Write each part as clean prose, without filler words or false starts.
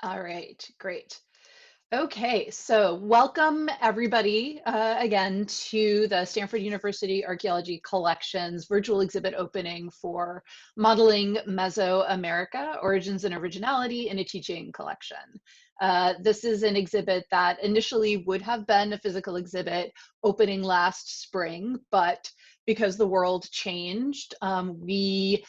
All right, great. Okay, so welcome everybody again to the Stanford University Archaeology Collections virtual exhibit opening for Modeling Mesoamerica, Origins and Originality in a Teaching Collection. This is an exhibit that initially would have been a physical exhibit opening last spring, but because the world changed, we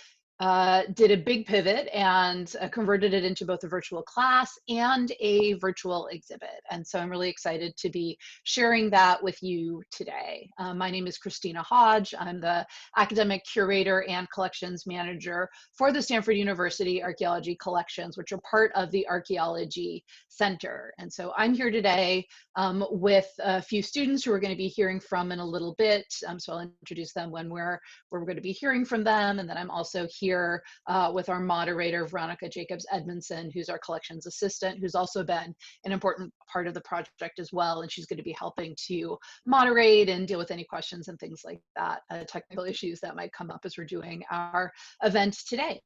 did a big pivot and converted it into both a virtual class and a virtual exhibit. And so I'm really excited to be sharing that with you today. My name is Christina Hodge. I'm the academic curator and collections manager for the Stanford University Archaeology Collections, which are part of the Archaeology Center. And so I'm here today with a few students who we're going to be hearing from in a little bit. So I'll introduce them when we're going to be hearing from them. And then I'm also here with our moderator, Veronica Jacobs Edmondson, who's our collections assistant, who's also been an important part of the project as well. And she's going to be helping to moderate and deal with any questions and things like that, technical issues that might come up as we're doing our event today.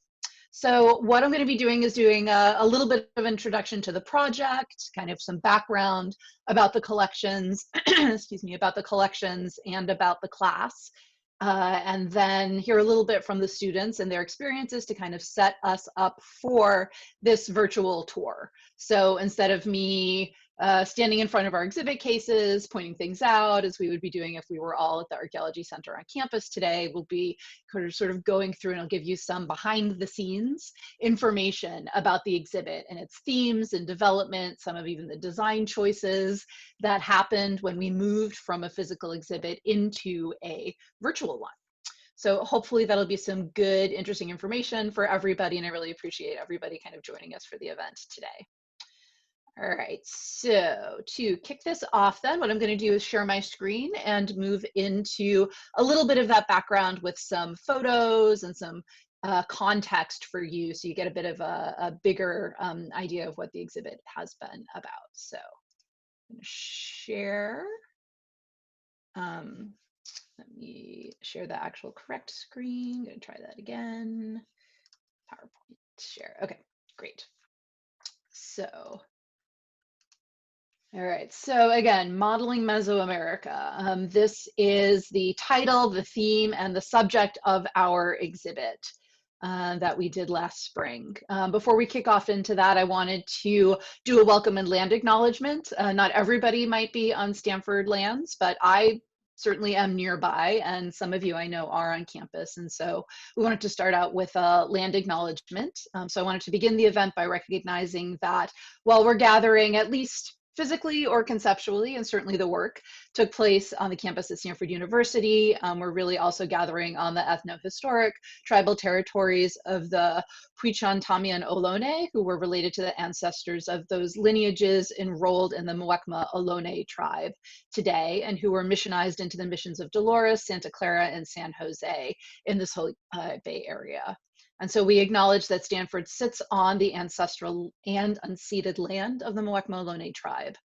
So what I'm going to be doing is doing a little bit of introduction to the project, kind of some background about the collections, excuse me, about the collections and about the class. And then hear a little bit from the students and their experiences to kind of set us up for this virtual tour. So instead of me standing in front of our exhibit cases, pointing things out, as we would be doing if we were all at the Archaeology Center on campus today, we'll be sort of going through and I'll give you some behind the scenes information about the exhibit and its themes and development, some of even the design choices that happened when we moved from a physical exhibit into a virtual one. So hopefully that'll be some good, interesting information for everybody, and I really appreciate everybody kind of joining us for the event today. All right, so to kick this off then, what I'm going to do is share my screen and move into a little bit of that background with some photos and some context for you, so you get a bit of a bigger idea of what the exhibit has been about. So I'm going to share. Let me share the actual correct screen. I'm going to try that again. PowerPoint share. Okay, great. So all right, so again, Modeling Mesoamerica. This is the title, the theme, and the subject of our exhibit that we did last spring. Before we kick off into that, I wanted to do a welcome and land acknowledgement. Not everybody might be on Stanford lands, but I certainly am nearby, and some of you I know are on campus. And so we wanted to start out with a land acknowledgement. So I wanted to begin the event by recognizing that while we're gathering, at least physically or conceptually, and certainly the work took place on the campus at Stanford University, we're really also gathering on the ethno-historic tribal territories of the Puichon, and Ohlone, who were related to the ancestors of those lineages enrolled in the Muwekma Ohlone tribe today, and who were missionized into the missions of Dolores, Santa Clara, and San Jose in this whole Bay Area. And so we acknowledge that Stanford sits on the ancestral and unceded land of the Muwekma Ohlone tribe.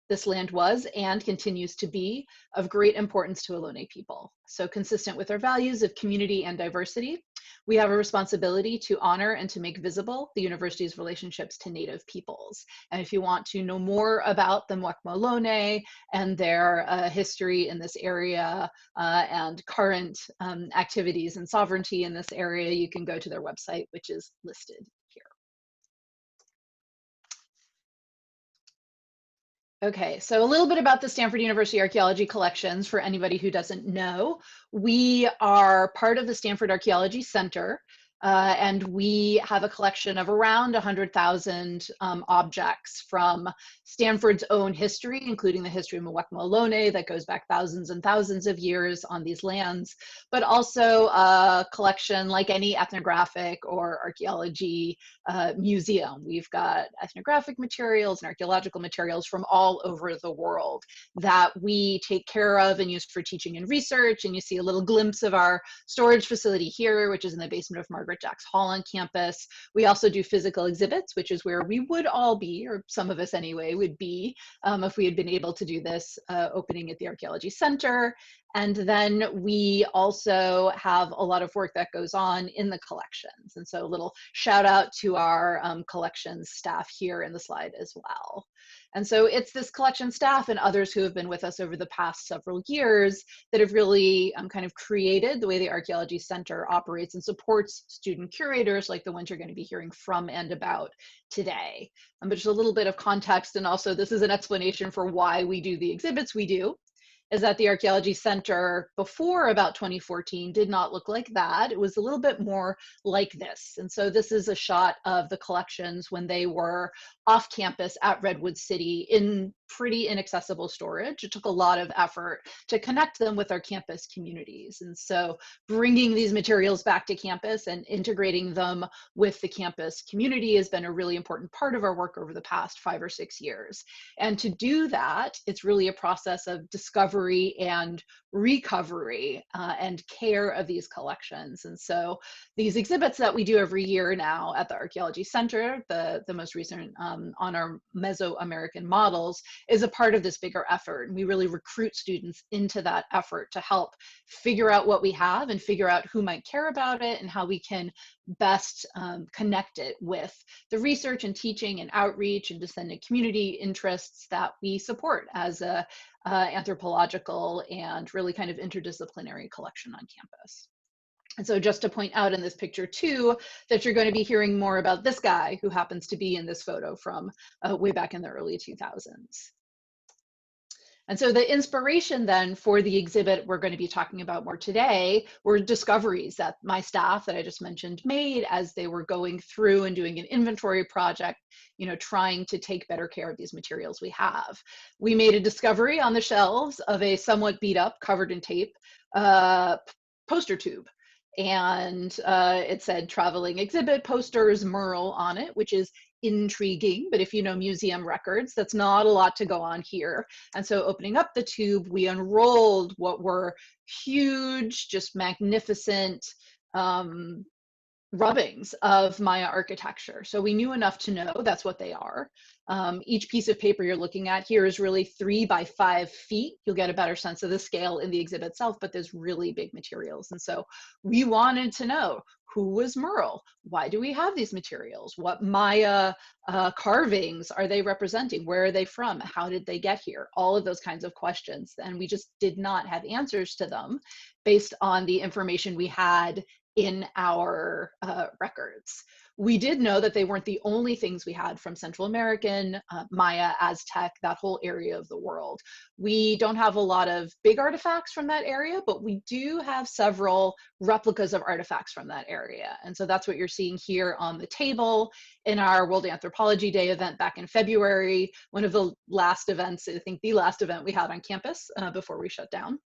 This land was and continues to be of great importance to Ohlone people. So consistent with our values of community and diversity, we have a responsibility to honor and to make visible the university's relationships to Native peoples. And if you want to know more about the Muwekma Ohlone and their history in this area and current activities and sovereignty in this area, you can go to their website, which is listed here. Okay, so a little bit about the Stanford University Archaeology Collections for anybody who doesn't know. We are part of the Stanford Archaeology Center, and we have a collection of around 100,000 objects from Stanford's own history, including the history of Muwekma Ohlone that goes back thousands and thousands of years on these lands, but also a collection like any ethnographic or archaeology museum. We've got ethnographic materials and archaeological materials from all over the world that we take care of and use for teaching and research. And you see a little glimpse of our storage facility here, which is in the basement of Margaret Jacks Hall on campus. We also do physical exhibits, which is where we would all be, or some of us anyway would be, if we had been able to do this opening at the Archaeology Center. And then we also have a lot of work that goes on in the collections. And so a little shout out to our collections staff here in the slide as well. And so it's this collection staff and others who have been with us over the past several years that have really kind of created the way the Archaeology Center operates and supports student curators like the ones you're going to be hearing from and about today. But just a little bit of context, and also this is an explanation for why we do the exhibits we do, is that the Archaeology Center before about 2014 did not look like that. It was a little bit more like this. And so this is a shot of the collections when they were off campus at Redwood City in pretty inaccessible storage. It took a lot of effort to connect them with our campus communities. And so bringing these materials back to campus and integrating them with the campus community has been a really important part of our work over the past 5 or 6 years. And to do that, it's really a process of discovery and recovery and care of these collections. And so these exhibits that we do every year now at the Archaeology Center, the most recent on our Mesoamerican models, is a part of this bigger effort. And we really recruit students into that effort to help figure out what we have and figure out who might care about it and how we can best connect it with the research and teaching and outreach and descendant community interests that we support as a anthropological and really kind of interdisciplinary collection on campus. And so just to point out in this picture too, that you're going to be hearing more about this guy who happens to be in this photo from way back in the early 2000s. And so the inspiration then for the exhibit we're going to be talking about more today were discoveries that my staff that I just mentioned made as they were going through and doing an inventory project, trying to take better care of these materials we have. We made a discovery on the shelves of a somewhat beat up, covered in tape, poster tube. And it said traveling exhibit posters Merle on it, which is intriguing, but if you know museum records, that's not a lot to go on here. And so opening up the tube, we unrolled what were huge, just magnificent rubbings of Maya architecture. So we knew enough to know that's what they are. Each piece of paper you're looking at here is really 3 by 5 feet. You'll get a better sense of the scale in the exhibit itself, but there's really big materials. And so we wanted to know, who was Merle? Why do we have these materials? What Maya carvings are they representing? Where are they from? How did they get here? All of those kinds of questions. And we just did not have answers to them based on the information we had in our records. We did know that they weren't the only things we had from Central American, Maya, Aztec, that whole area of the world. We don't have a lot of big artifacts from that area, but we do have several replicas of artifacts from that area. And so that's what you're seeing here on the table in our World Anthropology Day event back in February, one of the last events, I think the last event we had on campus before we shut down.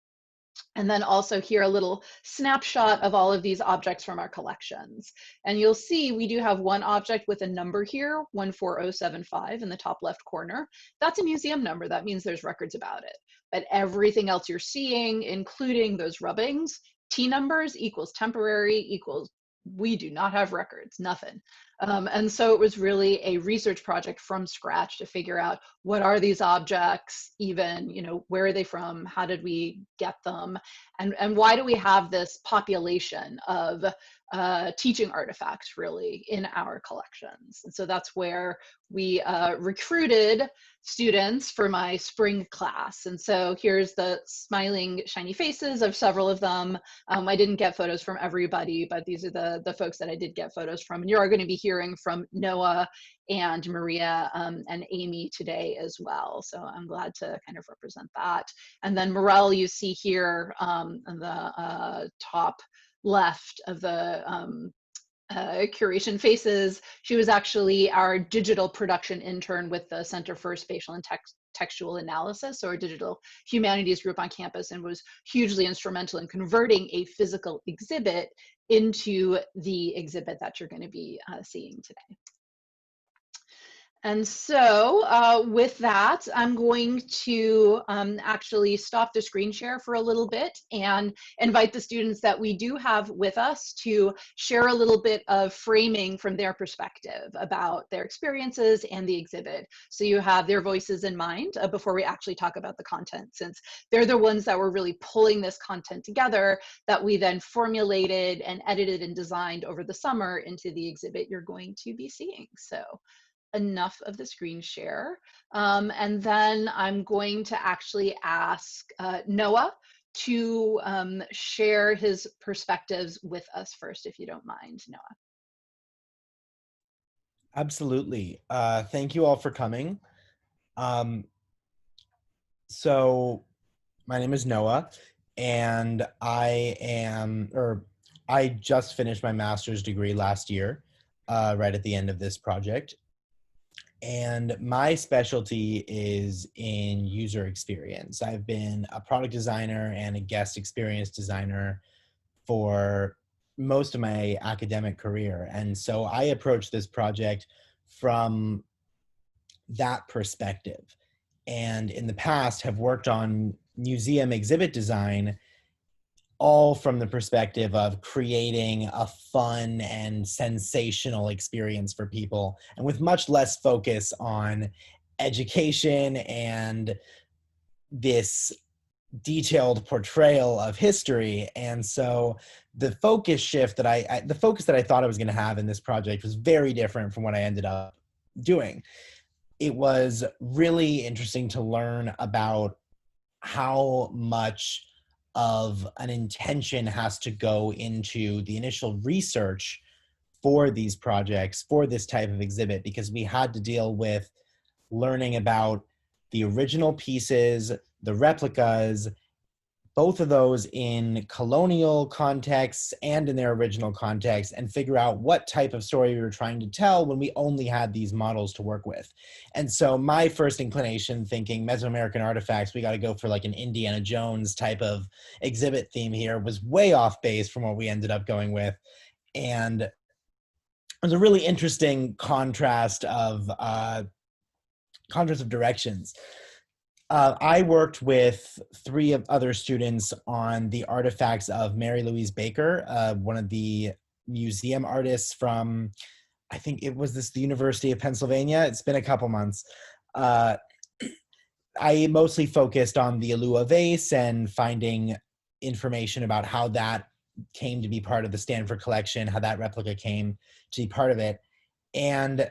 And then also here a little snapshot of all of these objects from our collections. And you'll see we do have one object with a number here, 14075 in the top left corner. That's a museum number. That means there's records about it. But everything else you're seeing, including those rubbings, T numbers equals temporary equals we do not have records, nothing. And so it was really a research project from scratch to figure out what are these objects, even, where are they from? How did we get them? And why do we have this population of teaching artifacts really in our collections? And so that's where we recruited students for my spring class. And so here's the smiling, shiny faces of several of them. I didn't get photos from everybody, but these are the folks that I did get photos from. And you're going to be hearing from Noah and Maria and Amy today as well. So I'm glad to kind of represent that. And then Morel, you see here on the top left of the curation faces. She was actually our digital production intern with the Center for Spatial and Textual Analysis, or digital humanities group on campus, and was hugely instrumental in converting a physical exhibit into the exhibit that you're going to be seeing today. And so with that, I'm going to actually stop the screen share for a little bit and invite the students that we do have with us to share a little bit of framing from their perspective about their experiences and the exhibit. So you have their voices in mind before we actually talk about the content, since they're the ones that were really pulling this content together that we then formulated and edited and designed over the summer into the exhibit you're going to be seeing. So enough of the screen share. And then I'm going to actually ask Noah to share his perspectives with us first, if you don't mind, Noah. Absolutely. Thank you all for coming. So my name is Noah, and I just finished my master's degree last year, right at the end of this project. And my specialty is in user experience. I've been a product designer and a guest experience designer for most of my academic career. And so I approach this project from that perspective. And in the past have worked on museum exhibit design, all from the perspective of creating a fun and sensational experience for people, and with much less focus on education and this detailed portrayal of history. And so the focus shift that the focus that I thought I was going to have in this project was very different from what I ended up doing. It was really interesting to learn about how much of an intention has to go into the initial research for these projects, for this type of exhibit, because we had to deal with learning about the original pieces, the replicas, both of those in colonial contexts and in their original context, and figure out what type of story we were trying to tell when we only had these models to work with. And so my first inclination, thinking Mesoamerican artifacts, we got to go for like an Indiana Jones type of exhibit theme here, was way off base from what we ended up going with. And it was a really interesting contrast of directions. I worked with three of other students on the artifacts of Mary Louise Baker, one of the museum artists from, I think it was the University of Pennsylvania. It's been a couple months. I mostly focused on the Alua vase and finding information about how that came to be part of the Stanford collection, how that replica came to be part of it. And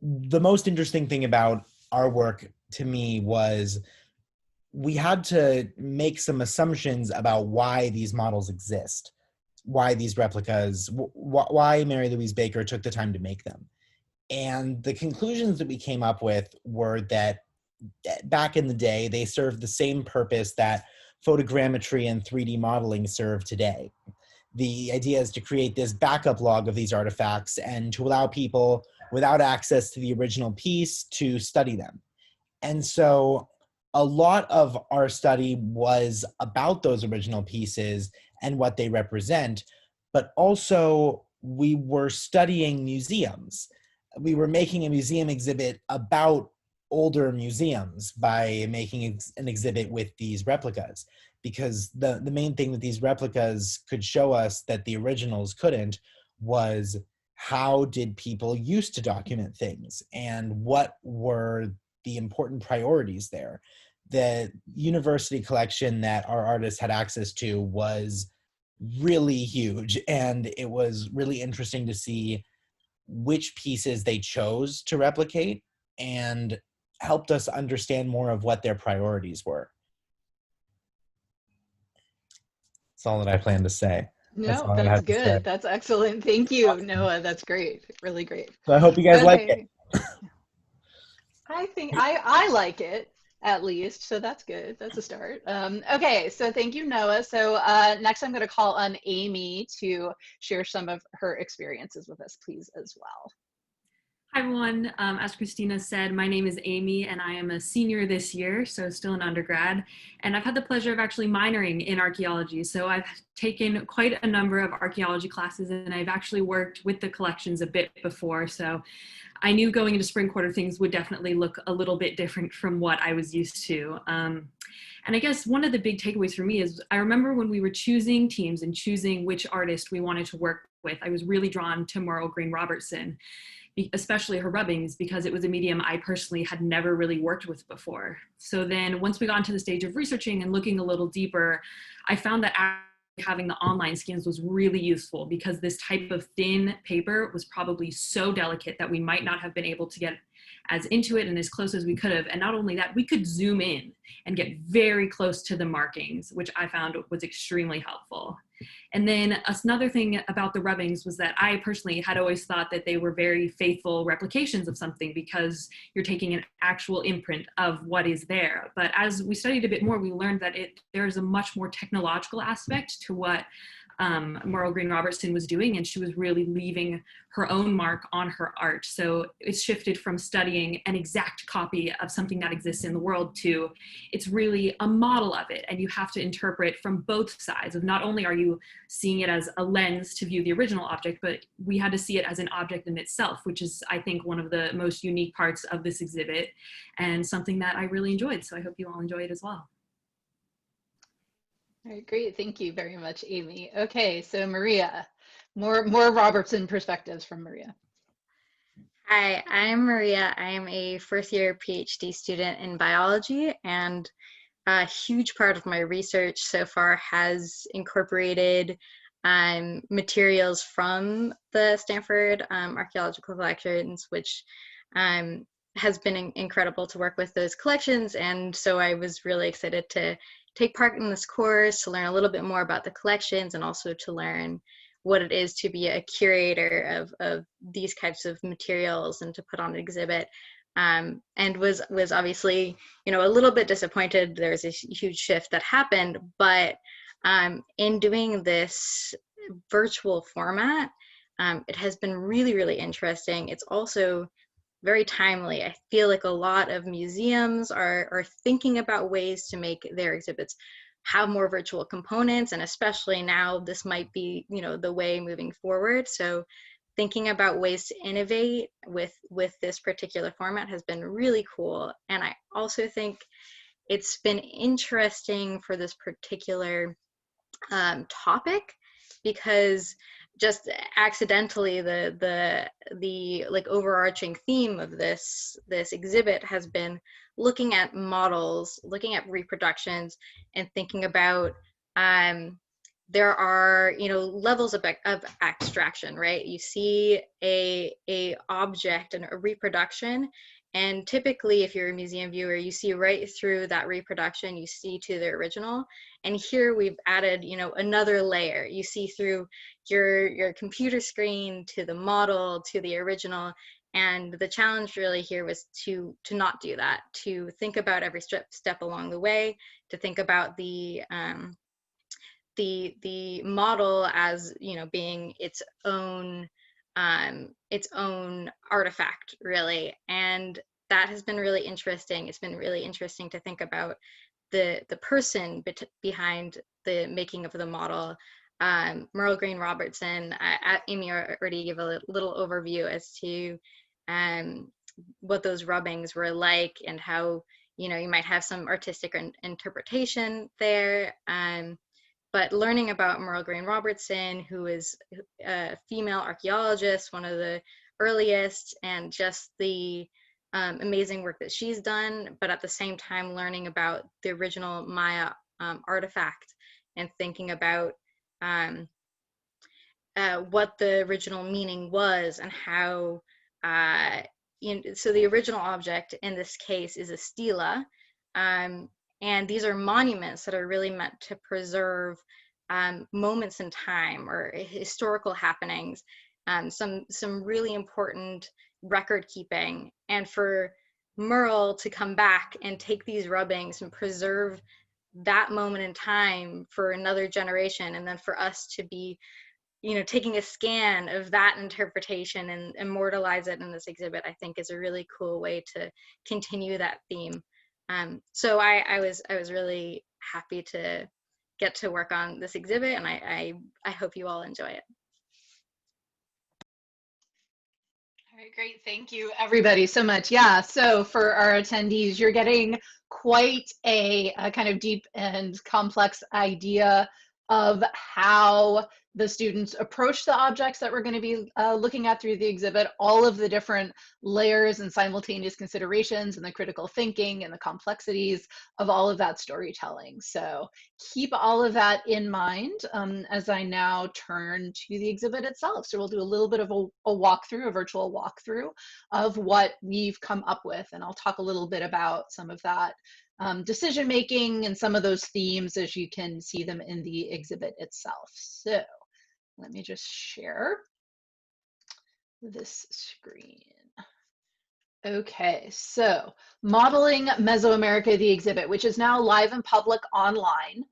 the most interesting thing about our work to me was we had to make some assumptions about why these models exist, why these replicas, why Mary Louise Baker took the time to make them. And the conclusions that we came up with were that back in the day, they served the same purpose that photogrammetry and 3D modeling serve today. The idea is to create this backup log of these artifacts and to allow people without access to the original piece to study them. And so a lot of our study was about those original pieces and what they represent, but also we were studying museums. We were making a museum exhibit about older museums by making an exhibit with these replicas, because the main thing that these replicas could show us that the originals couldn't was how did people used to document things and what were the important priorities there. The university collection that our artists had access to was really huge, and it was really interesting to see which pieces they chose to replicate and helped us understand more of what their priorities were. That's all that I plan to say. That's No, all I that's have to say. good. That's excellent. Thank you, Noah. That's great. Really great. So I hope you guys like it. Okay. I think I like it at least, so that's good. That's a start. Okay, so thank you, Noah. So next, I'm going to call on Amy to share some of her experiences with us, please, as well. Hi, everyone. As Christina said, my name is Amy, and I am a senior this year, so still an undergrad. And I've had the pleasure of actually minoring in archaeology. So I've taken quite a number of archaeology classes, and I've actually worked with the collections a bit before. So I knew going into spring quarter things would definitely look a little bit different from what I was used to. And I guess one of the big takeaways for me is I remember when we were choosing teams and choosing which artist we wanted to work with, I was really drawn to Merle Green Robertson, especially her rubbings, because it was a medium I personally had never really worked with before. So then once we got into the stage of researching and looking a little deeper, I found that having the online scans was really useful, because this type of thin paper was probably so delicate that we might not have been able to get as into it and as close as we could have. And not only that, we could zoom in and get very close to the markings, which I found was extremely helpful. And then another thing about the rubbings was that I personally had always thought that they were very faithful replications of something, because you're taking an actual imprint of what is there. But as we studied a bit more, we learned that there's a much more technological aspect to what Merle Green Robertson was doing, and she was really leaving her own mark on her art. So it's shifted from studying an exact copy of something that exists in the world to it's really a model of it, and you have to interpret from both sides of not only are you seeing it as a lens to view the original object, but we had to see it as an object in itself, which is, I think, one of the most unique parts of this exhibit and something that I really enjoyed. So I hope you all enjoy it as well. All right, great. Thank you very much, Amy. Okay, so Maria, more Robertson perspectives from Maria. Hi, I'm Maria. I am a first year PhD student in biology, and a huge part of my research so far has incorporated materials from the Stanford Archaeological Collections, which has been incredible to work with those collections. And so I was really excited to take part in this course, to learn a little bit more about the collections, and also to learn what it is to be a curator of these types of materials and to put on an exhibit. And was obviously, a little bit disappointed. There was a huge shift that happened, but in doing this virtual format, it has been really, really interesting. It's also very timely. I feel like a lot of museums are thinking about ways to make their exhibits have more virtual components, and especially now this might be the way moving forward. So thinking about ways to innovate with this particular format has been really cool. And I also think it's been interesting for this particular topic, because just accidentally the like overarching theme of this exhibit has been looking at models, looking at reproductions, and thinking about there are levels of abstraction, right? You see a object and a reproduction, and typically if you're a museum viewer, you see right through that reproduction, you see to the original. And here we've added another layer. You see through your computer screen to the model to the original. And the challenge really here was to not do that, to think about every step along the way, to think about the model as being its own artifact, really. And that has been really interesting. It's been really interesting to think about the person behind the making of the model. Merle Green Robertson, Amy already gave a little overview as to what those rubbings were like, and how you might have some artistic interpretation there. But learning about Merle Green Robertson, who is a female archaeologist, one of the earliest, and just the amazing work that she's done, but at the same time learning about the original Maya artifact and thinking about what the original meaning was, and how so the original object in this case is a stela, and these are monuments that are really meant to preserve moments in time or historical happenings, some really important record keeping. And for Merle to come back and take these rubbings and preserve that moment in time for another generation, and then for us to be taking a scan of that interpretation and immortalize it in this exhibit, I think is a really cool way to continue that theme. So I was really happy to get to work on this exhibit, and I hope you all enjoy it. All right, great. Thank you, everybody, so much. Yeah, so for our attendees, you're getting quite a kind of deep and complex idea of how the students approach the objects that we're going to be looking at through the exhibit, all of the different layers and simultaneous considerations and the critical thinking and the complexities of all of that storytelling. So keep all of that in mind as I now turn to the exhibit itself. So we'll do a little bit of a walkthrough, a virtual walkthrough of what we've come up with. And I'll talk a little bit about some of that decision making and some of those themes as you can see them in the exhibit itself. So let me just share this screen. Okay, so Modeling Mesoamerica, the exhibit, which is now live and public online.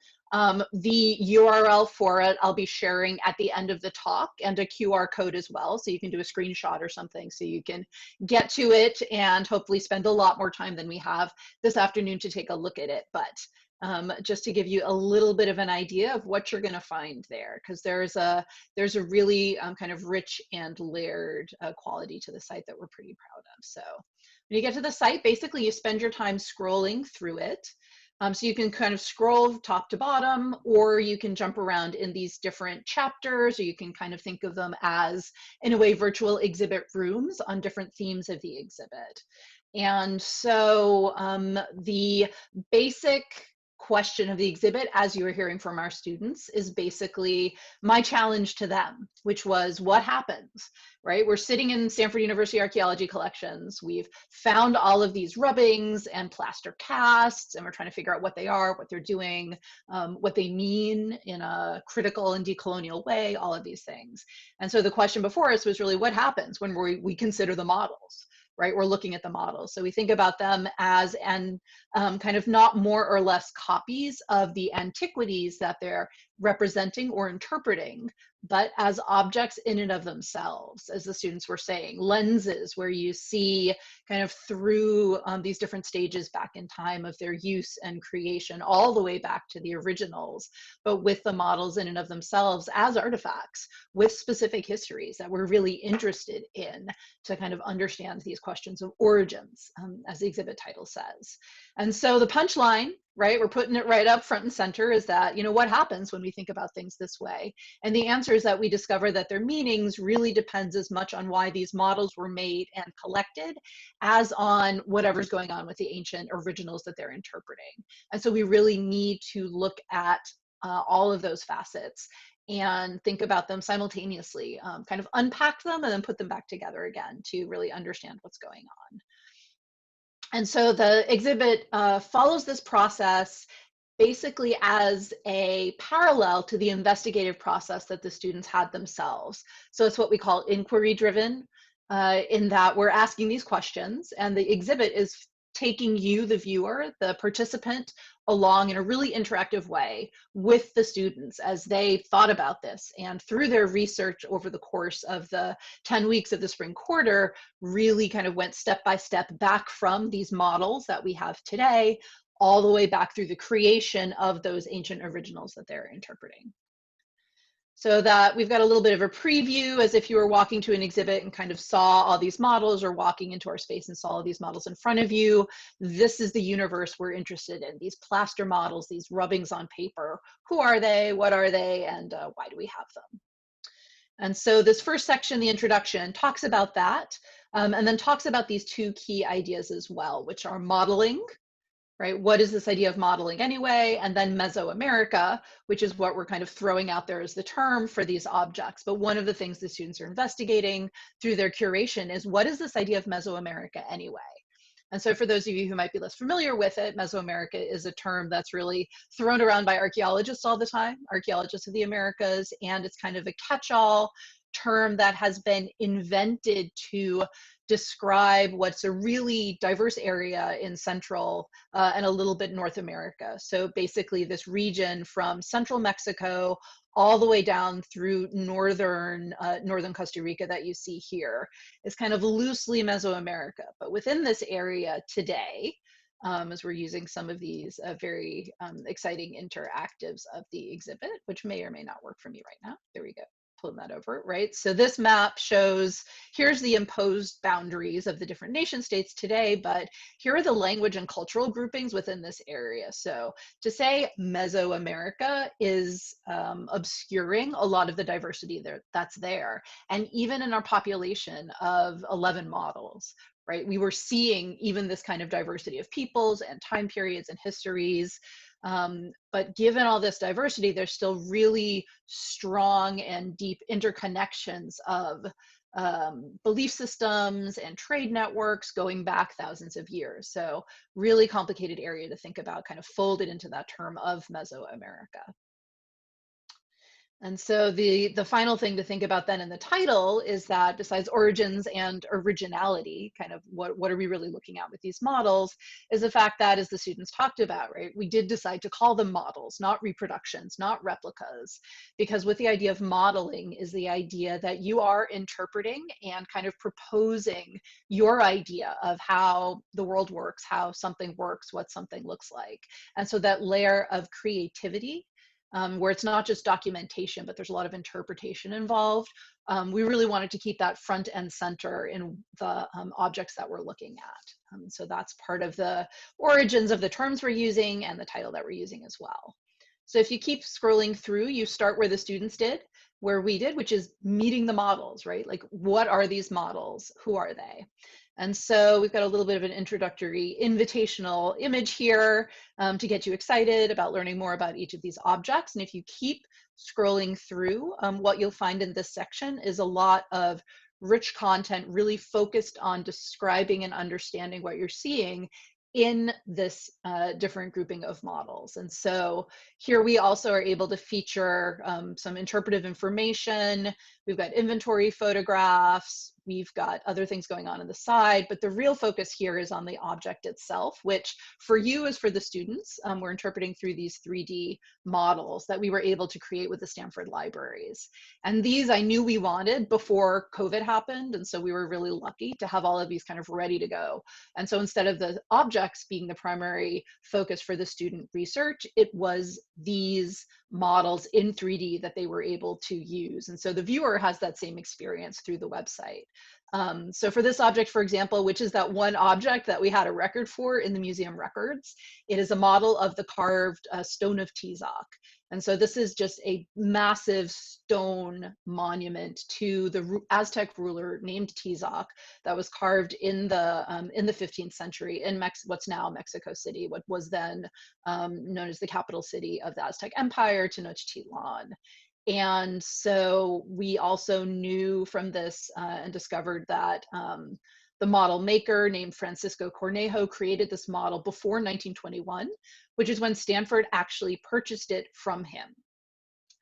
The URL for it I'll be sharing at the end of the talk, and a QR code as well, so you can do a screenshot or something so you can get to it and hopefully spend a lot more time than we have this afternoon to take a look at it. But just to give you a little bit of an idea of what you're going to find there, because there's a really kind of rich and layered quality to the site that we're pretty proud of. So when you get to the site, basically you spend your time scrolling through it. So you can kind of scroll top to bottom, or you can jump around in these different chapters, or you can kind of think of them as, in a way, virtual exhibit rooms on different themes of the exhibit. And so the basic question of the exhibit, as you were hearing from our students, is basically my challenge to them, which was what happens, right? We're sitting in Stanford University Archaeology collections. We've found all of these rubbings and plaster casts, and we're trying to figure out what they are, what they're doing, what they mean in a critical and decolonial way, all of these things. And so the question before us was really what happens when we consider the models, right? We're looking at the models. So we think about them as kind of not more or less copies of the antiquities that they're representing or interpreting, but as objects in and of themselves, as the students were saying, lenses where you see kind of through these different stages back in time of their use and creation, all the way back to the originals, but with the models in and of themselves as artifacts with specific histories that we're really interested in to kind of understand these questions of origins, as the exhibit title says. And so the punchline, right, we're putting it right up front and center, is that, what happens when we think about things this way? And the answer is that we discover that their meanings really depends as much on why these models were made and collected as on whatever's going on with the ancient originals that they're interpreting. And so we really need to look at all of those facets and think about them simultaneously, kind of unpack them and then put them back together again to really understand what's going on. And so the exhibit follows this process basically as a parallel to the investigative process that the students had themselves. So it's what we call inquiry driven, in that we're asking these questions, and the exhibit is taking you, the viewer, the participant, along in a really interactive way with the students as they thought about this, and through their research over the course of the 10 weeks of the spring quarter, really kind of went step by step back from these models that we have today, all the way back through the creation of those ancient originals that they're interpreting. So that we've got a little bit of a preview, as if you were walking to an exhibit and kind of saw all these models, or walking into our space and saw all these models in front of you. This is the universe we're interested in, these plaster models, these rubbings on paper. Who are they? What are they? And why do we have them? And so this first section, the introduction, talks about that, and then talks about these two key ideas as well, which are modeling, right? What is this idea of modeling anyway? And then Mesoamerica, which is what we're kind of throwing out there as the term for these objects. But one of the things the students are investigating through their curation is, what is this idea of Mesoamerica anyway? And so for those of you who might be less familiar with it, Mesoamerica is a term that's really thrown around by archaeologists all the time, archaeologists of the Americas, and it's kind of a catch-all term that has been invented to describe what's a really diverse area in Central and a little bit North America. So basically this region from central Mexico all the way down through northern Costa Rica that you see here is kind of loosely Mesoamerica. But within this area today, as we're using some of these very exciting interactives of the exhibit, which may or may not work for me right now. There we go. Pulling that over, right? So this map shows, here's the imposed boundaries of the different nation states today, but here are the language and cultural groupings within this area. So to say Mesoamerica is obscuring a lot of the diversity that's there. And even in our population of 11 models, right, we were seeing even this kind of diversity of peoples and time periods and histories. But given all this diversity, there's still really strong and deep interconnections of belief systems and trade networks going back thousands of years. So really complicated area to think about, kind of folded into that term of Mesoamerica. And so the final thing to think about then in the title is that besides origins and originality, kind of what are we really looking at with these models, is the fact that, as the students talked about, right, we did decide to call them models, not reproductions, not replicas, because with the idea of modeling is the idea that you are interpreting and kind of proposing your idea of how the world works, how something works, what something looks like. And so that layer of creativity, where it's not just documentation, but there's a lot of interpretation involved. We really wanted to keep that front and center in the objects that we're looking at. So that's part of the origins of the terms we're using and the title that we're using as well. So if you keep scrolling through, you start where the students did, where we did, which is meeting the models, right? Like, what are these models? Who are they? And so we've got a little bit of an introductory invitational image here to get you excited about learning more about each of these objects. And if you keep scrolling through, what you'll find in this section is a lot of rich content really focused on describing and understanding what you're seeing in this different grouping of models. And so here we also are able to feature some interpretive information. We've got inventory photographs. We've got other things going on the side, but the real focus here is on the object itself, which for you as for the students, we're interpreting through these 3D models that we were able to create with the Stanford libraries. And these I knew we wanted before COVID happened, and so we were really lucky to have all of these kind of ready to go. And so instead of the objects being the primary focus for the student research, it was these models in 3D that they were able to use. And so the viewer has that same experience through the website. So for this object, for example, which is that one object that we had a record for in the museum records, it is a model of the carved stone of Tizoc. And so this is just a massive stone monument to the Aztec ruler named Tizoc that was carved in the 15th century in what's now Mexico City, what was then known as the capital city of the Aztec Empire, Tenochtitlan. And so we also knew from this and discovered that the model maker named Francisco Cornejo created this model before 1921, which is when Stanford actually purchased it from him.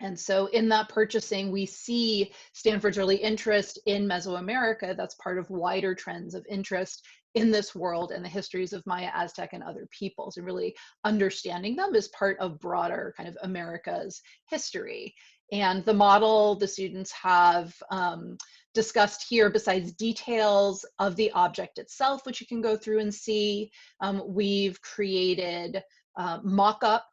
And so in that purchasing, we see Stanford's early interest in Mesoamerica. That's part of wider trends of interest in this world and the histories of Maya, Aztec, and other peoples. And really understanding them is part of broader kind of America's history. And the model the students have discussed here, besides details of the object itself, which you can go through and see, we've created mock-up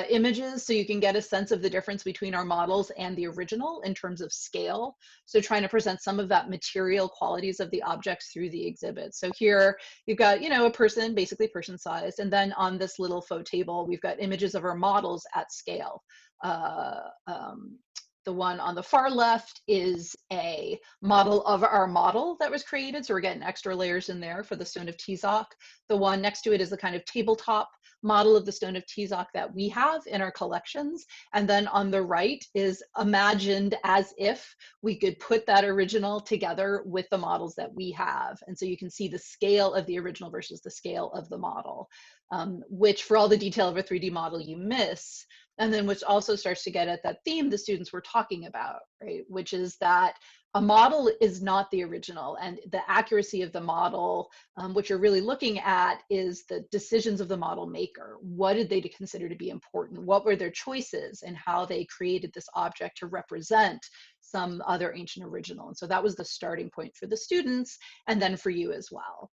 images so you can get a sense of the difference between our models and the original in terms of scale. So trying to present some of that material qualities of the objects through the exhibit. So here you've got, you know, a person, basically person sized, and then on this little faux table, we've got images of our models at scale. The one on the far left is a model of our model that was created. So we're getting extra layers in there for the stone of Tizoc. The one next to it is the kind of tabletop model of the stone of Tizoc that we have in our collections. And then on the right is imagined as if we could put that original together with the models that we have. And so you can see the scale of the original versus the scale of the model, which for all the detail of a 3D model you miss. And then which also starts to get at that theme the students were talking about, right? Which is that a model is not the original, and the accuracy of the model, what you're really looking at is the decisions of the model maker. What did they consider to be important? What were their choices and how they created this object to represent some other ancient original? And so that was the starting point for the students, and then for you as well.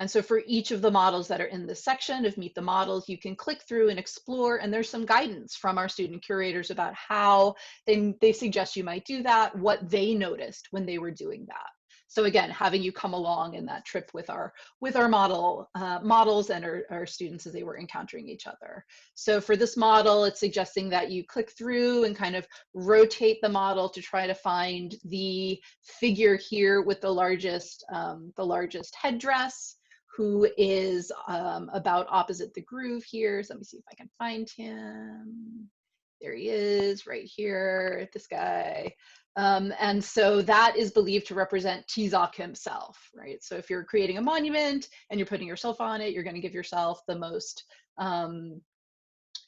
And so for each of the models that are in this section of Meet the Models, you can click through and explore, and there's some guidance from our student curators about how they suggest you might do that, what they noticed when they were doing that. So again, having you come along in that trip with our models and our students as they were encountering each other. So for this model, it's suggesting that you click through and kind of rotate the model to try to find the figure here with the largest headdress, who is about opposite the groove here. So let me see if I can find him. There he is, right here, this guy. And so that is believed to represent Tizok himself, right? So if you're creating a monument and you're putting yourself on it, you're going to give yourself the most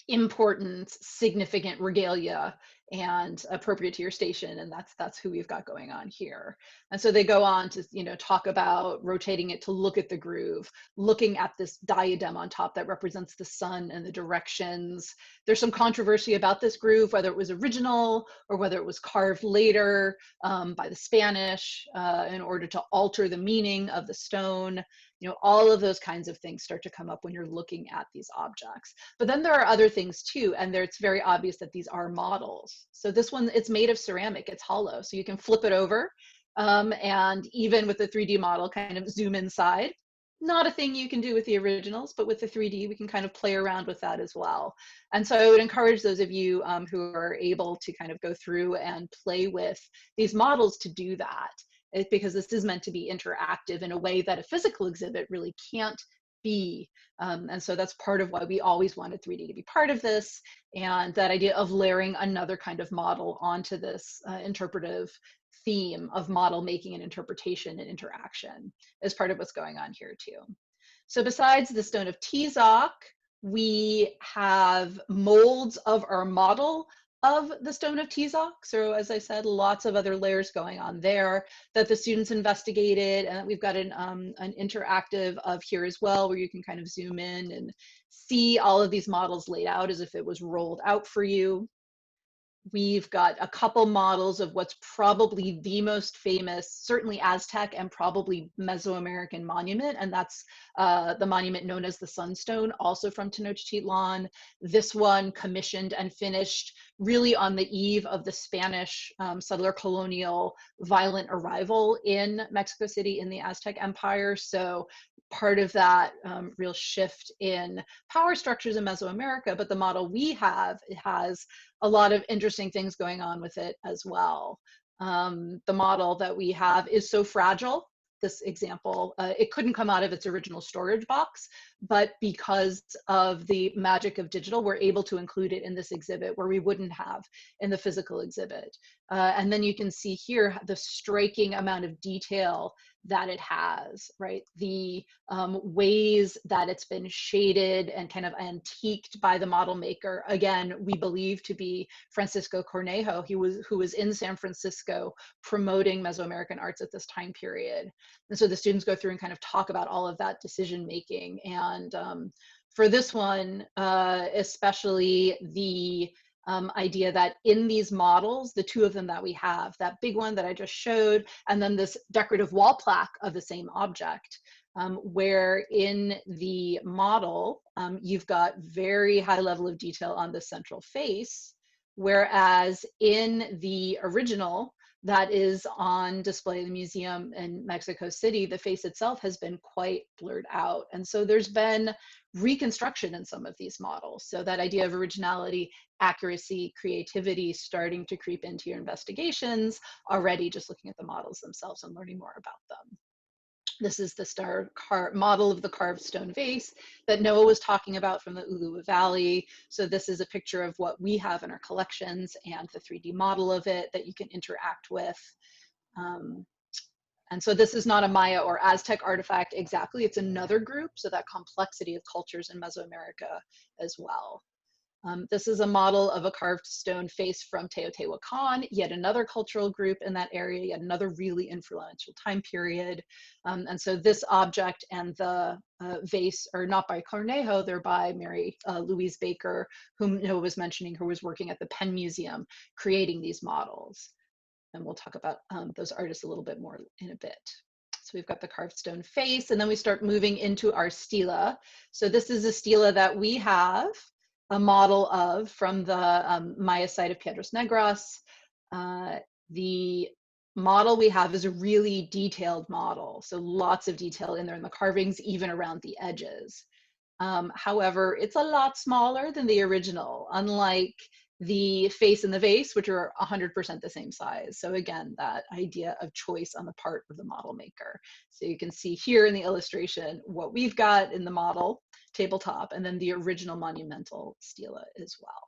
important, significant regalia and appropriate to your station, and that's who we've got going on here. And so they go on to, you know, talk about rotating it to look at the groove, looking at this diadem on top that represents the sun and the directions. There's some controversy about this groove, whether it was original or whether it was carved later by the Spanish in order to alter the meaning of the stone. You know, all of those kinds of things start to come up when you're looking at these objects. But then there are other things too, and it's very obvious that these are models. So this one, it's made of ceramic, it's hollow, so you can flip it over, and even with the 3D model, kind of zoom inside. Not a thing you can do with the originals, but with the 3D, we can kind of play around with that as well. And so I would encourage those of you who are able to kind of go through and play with these models to do that, because this is meant to be interactive in a way that a physical exhibit really can't be. And so that's part of why we always wanted 3D to be part of this, and that idea of layering another kind of model onto this interpretive theme of model making and interpretation and interaction is part of what's going on here too. So besides the stone of Tizok, we have molds of our model of the stone of Tizok. So as I said, lots of other layers going on there that the students investigated, and we've got an interactive of here as well, where you can kind of zoom in and see all of these models laid out as if it was rolled out for you. We've got a couple models of what's probably the most famous, certainly Aztec and probably Mesoamerican monument, and that's the monument known as the Sunstone, also from Tenochtitlan. This one commissioned and finished really on the eve of the Spanish settler colonial violent arrival in Mexico City in the Aztec Empire. So part of that real shift in power structures in Mesoamerica, but the model we have, it has a lot of interesting things going on with it as well. The model that we have is so fragile. This example, it couldn't come out of its original storage box, but because of the magic of digital, we're able to include it in this exhibit where we wouldn't have in the physical exhibit. And then you can see here the striking amount of detail that it has, right? The ways that it's been shaded and kind of antiqued by the model maker. Again, we believe to be Francisco Cornejo, who was in San Francisco promoting Mesoamerican arts at this time period. And so the students go through and kind of talk about all of that decision making. And for this one, especially the idea that in these models, the two of them that we have, that big one that I just showed, and then this decorative wall plaque of the same object, where in the model, you've got very high level of detail on the central face, whereas in the original that is on display in the museum in Mexico City, the face itself has been quite blurred out. And so there's been reconstruction in some of these models. So that idea of originality, accuracy, creativity starting to creep into your investigations already, just looking at the models themselves and learning more about them. This is the model of the carved stone vase that Noah was talking about from the Ulua Valley. So this is a picture of what we have in our collections and the 3D model of it that you can interact with. And so this is not a Maya or Aztec artifact exactly, it's another group, so that complexity of cultures in Mesoamerica as well. This is a model of a carved stone face from Teotihuacan, yet another cultural group in that area, yet another really influential time period. And so this object and the vase are not by Cornejo, they're by Mary Louise Baker, whom Noah was mentioning, who was working at the Penn Museum creating these models. And we'll talk about those artists a little bit more in a bit. So we've got the carved stone face, and then we start moving into our stela. So this is a stela that we have a model of from the Maya site of Piedras Negras. The model we have is a really detailed model, so lots of detail in there in the carvings, even around the edges. However, it's a lot smaller than the original, unlike the face and the vase, which are 100% the same size. So again, that idea of choice on the part of the model maker. So you can see here in the illustration what we've got in the model tabletop, and then the original monumental stela as well.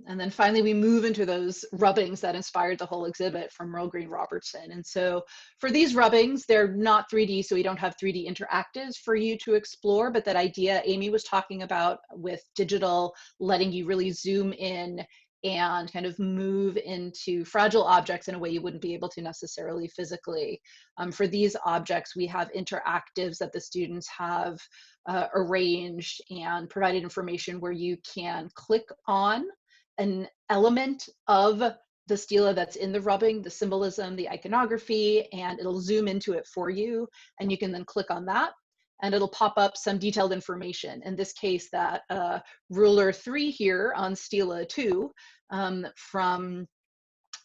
And then finally, we move into those rubbings that inspired the whole exhibit from Merle Green Robertson. And so for these rubbings, they're not 3D, so we don't have 3D interactives for you to explore, but that idea Amy was talking about with digital, letting you really zoom in and kind of move into fragile objects in a way you wouldn't be able to necessarily physically. For these objects, we have interactives that the students have arranged and provided information where you can click on an element of the stela that's in the rubbing, the symbolism, the iconography, and it'll zoom into it for you. And you can then click on that and it'll pop up some detailed information. In this case, that ruler 3 here on stela 2 from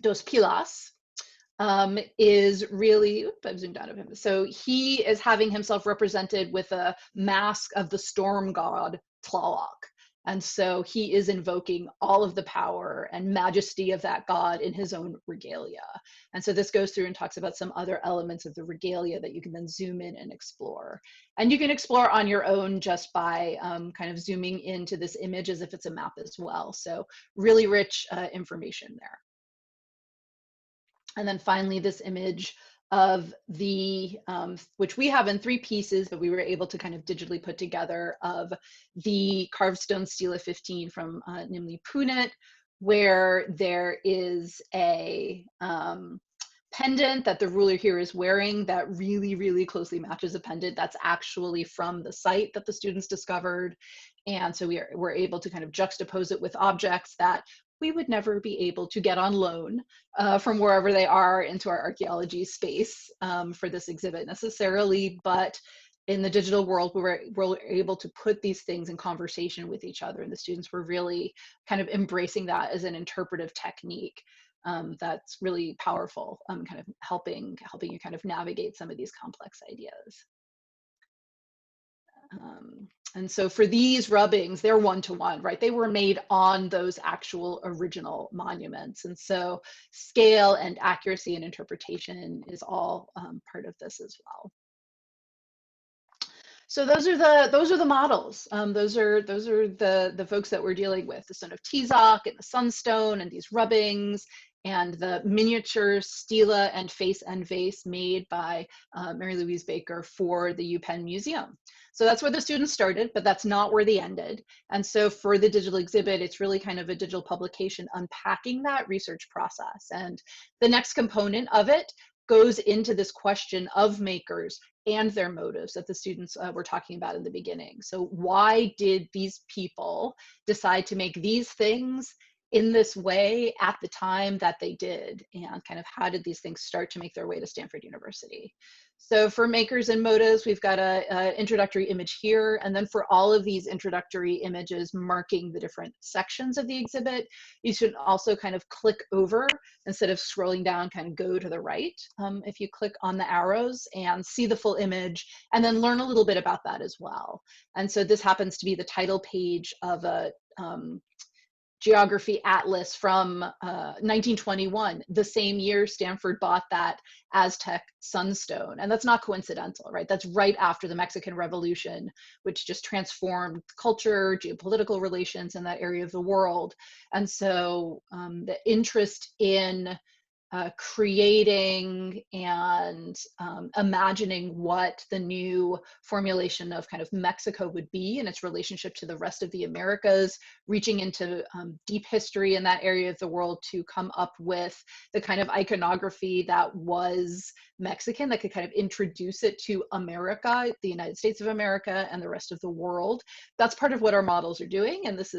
Dos Pilas is really, I've zoomed out of him. So he is having himself represented with a mask of the storm god Tlaloc. And so he is invoking all of the power and majesty of that god in his own regalia. And so this goes through and talks about some other elements of the regalia that you can then zoom in and explore. And you can explore on your own just by kind of zooming into this image as if it's a map as well. So really rich information there. And then finally, this image of the, which we have in 3 pieces, but we were able to kind of digitally put together, of the carved stone stela 15 from Nimli Punet, where there is a pendant that the ruler here is wearing that really, really closely matches a pendant that's actually from the site that the students discovered. And so we're able to kind of juxtapose it with objects that we would never be able to get on loan from wherever they are into our archaeology space for this exhibit necessarily, but in the digital world, we're able to put these things in conversation with each other, and the students were really kind of embracing that as an interpretive technique that's really powerful, kind of helping you kind of navigate some of these complex ideas. And so for these rubbings, they're one-to-one, right? They were made on those actual original monuments. And so scale and accuracy and interpretation is all part of this as well. So those are the models. Those are the folks that we're dealing with: the Stone of Tizoc and the Sunstone and these rubbings and the miniature stela and face and vase made by Mary Louise Baker for the UPenn Museum. So that's where the students started, but that's not where they ended. And so for the digital exhibit, it's really kind of a digital publication unpacking that research process. And the next component of it goes into this question of makers and their motives that the students were talking about in the beginning. So why did these people decide to make these things in this way at the time that they did, and kind of how did these things start to make their way to Stanford University? So for makers and motives, we've got an introductory image here, and then for all of these introductory images marking the different sections of the exhibit, you should also kind of click over instead of scrolling down, kind of go to the right. If you click on the arrows and see the full image, and then learn a little bit about that as well. And so this happens to be the title page of a geography atlas from 1921, the same year Stanford bought that Aztec sunstone. And that's not coincidental, right? That's right after the Mexican Revolution, which just transformed culture, geopolitical relations in that area of the world. And so the interest in creating and imagining what the new formulation of kind of Mexico would be and its relationship to the rest of the Americas, reaching into deep history in that area of the world to come up with the kind of iconography that was Mexican, that could kind of introduce it to America, the United States of America, and the rest of the world. That's part of what our models are doing, and this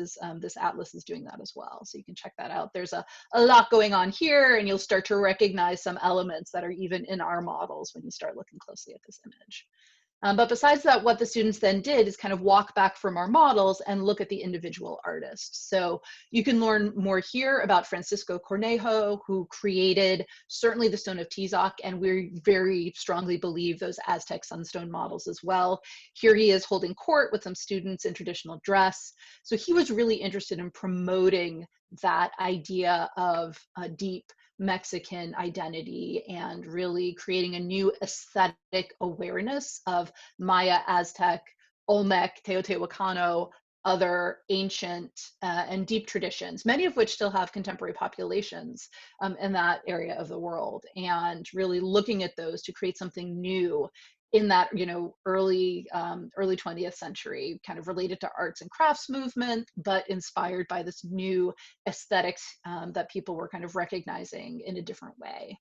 atlas is doing that as well. So you can check that out. There's a lot going on here, and you'll start to recognize some elements that are even in our models when you start looking closely at this image. But besides that, what the students then did is kind of walk back from our models and look at the individual artists. So you can learn more here about Francisco Cornejo, who created certainly the Stone of Tizoc, and we very strongly believe those Aztec sunstone models as well. Here he is holding court with some students in traditional dress. So he was really interested in promoting that idea of a deep Mexican identity and really creating a new aesthetic awareness of Maya, Aztec, Olmec, Teotihuacano, other ancient and deep traditions, many of which still have contemporary populations in that area of the world, and really looking at those to create something new in that, you know, early 20th century, kind of related to arts and crafts movement, but inspired by this new aesthetics that people were kind of recognizing in a different way.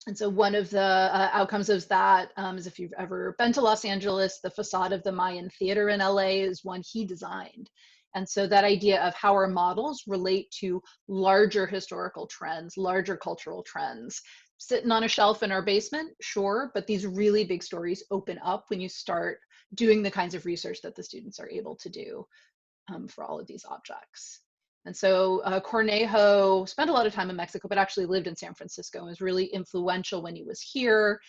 And so one of the outcomes of that is, if you've ever been to Los Angeles, the facade of the Mayan Theater in LA is one he designed. And so that idea of how our models relate to larger historical trends, larger cultural trends, sitting on a shelf in our basement, sure, but these really big stories open up when you start doing the kinds of research that the students are able to do for all of these objects. And so Cornejo spent a lot of time in Mexico, but actually lived in San Francisco and was really influential when he was here.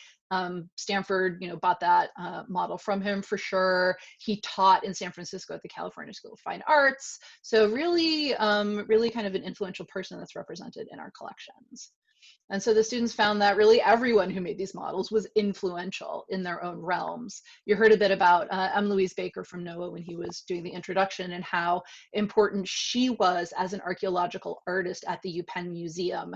Stanford, you know, bought that model from him for sure. He taught in San Francisco at the California School of Fine Arts. So really, really kind of an influential person that's represented in our collections. And so the students found that really everyone who made these models was influential in their own realms. You heard a bit about M. Louise Baker from NOAA when he was doing the introduction, and how important she was as an archaeological artist at the UPenn Museum,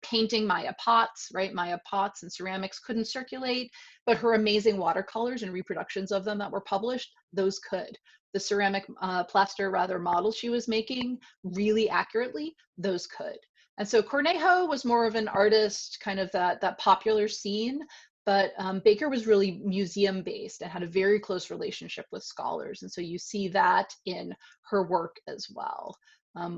painting Maya pots, right? Maya pots and ceramics couldn't circulate, but her amazing watercolors and reproductions of them that were published, those could. The ceramic plaster rather models she was making really accurately, those could. And so Cornejo was more of an artist, kind of that popular scene, but Baker was really museum based and had a very close relationship with scholars. And so you see that in her work as well.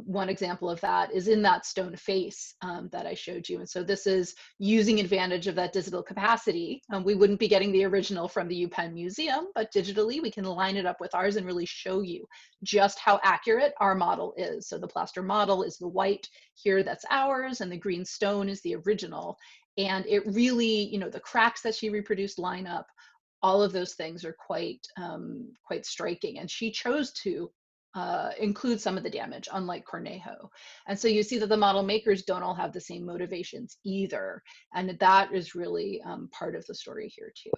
One example of that is in that stone face that I showed you. And so this is using advantage of that digital capacity. We wouldn't be getting the original from the UPenn Museum, but digitally we can line it up with ours and really show you just how accurate our model is. So the plaster model is the white here, that's ours, and the green stone is the original. And it really, you know, the cracks that she reproduced line up. All of those things are quite striking. And she chose to include some of the damage, unlike Cornejo. And so you see that the model makers don't all have the same motivations either. And that is really part of the story here too.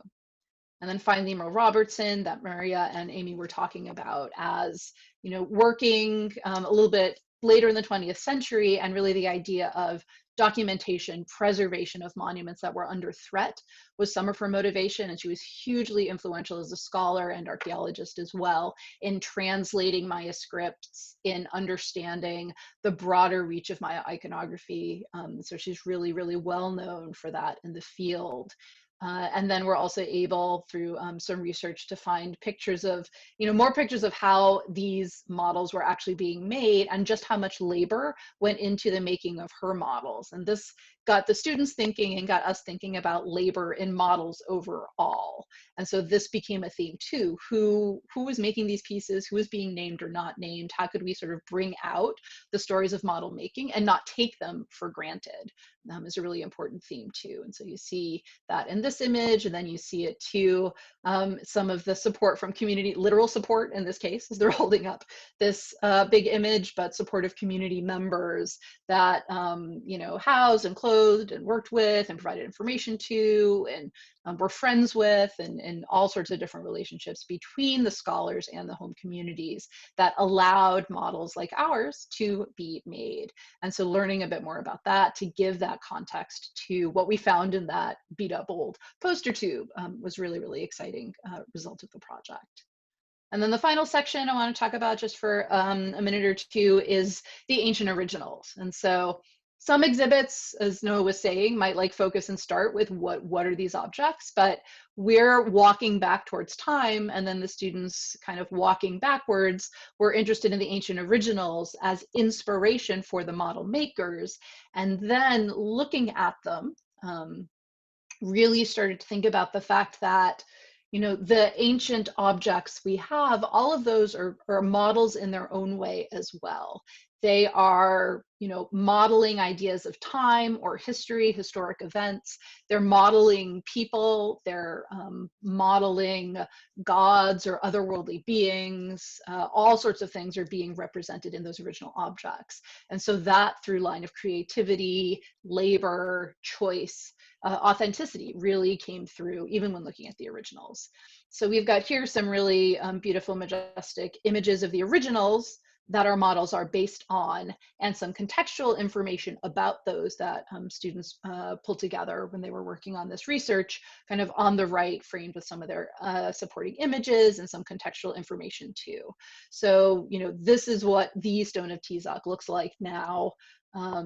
And then finally, Merle Robertson, that Maria and Amy were talking about, as, you know, working a little bit later in the 20th century, and really the idea of documentation, preservation of monuments that were under threat was some of her motivation. And she was hugely influential as a scholar and archaeologist as well in translating Maya scripts, in understanding the broader reach of Maya iconography. So she's really, really well known for that in the field. And then we're also able, through some research, to find pictures of, you know, more pictures of how these models were actually being made and just how much labor went into the making of her models. And this got the students thinking and got us thinking about labor in models overall. And so this became a theme too. Who was making these pieces? Who was being named or not named? How could we sort of bring out the stories of model making and not take them for granted? Is a really important theme too. And so you see that in this image, and then you see it too, some of the support from community, literal support in this case, as they're holding up this big image, but supportive community members that, you know, house and clothe clothed and worked with and provided information to and were friends with, and all sorts of different relationships between the scholars and the home communities that allowed models like ours to be made. And so learning a bit more about that to give that context to what we found in that beat up old poster tube was really, really exciting result of the project. And then the final section I want to talk about just for a minute or two is the ancient originals. And so some exhibits, as Noah was saying, might like focus and start with what are these objects, but we're walking back towards time, and then the students kind of walking backwards. We're interested in the ancient originals as inspiration for the model makers, and then looking at them, really started to think about the fact that, you know, the ancient objects we have, all of those are models in their own way as well. They are, you know, modeling ideas of time or history, historic events. They're modeling people. They're modeling gods or otherworldly beings. All sorts of things are being represented in those original objects. And so that through line of creativity, labor, choice, authenticity really came through even when looking at the originals. So we've got here some really beautiful, majestic images of the originals that our models are based on, and some contextual information about those that students pulled together when they were working on this research, kind of on the right, framed with some of their supporting images and some contextual information too. So, you know, this is what the Stone of Tizoc looks like now.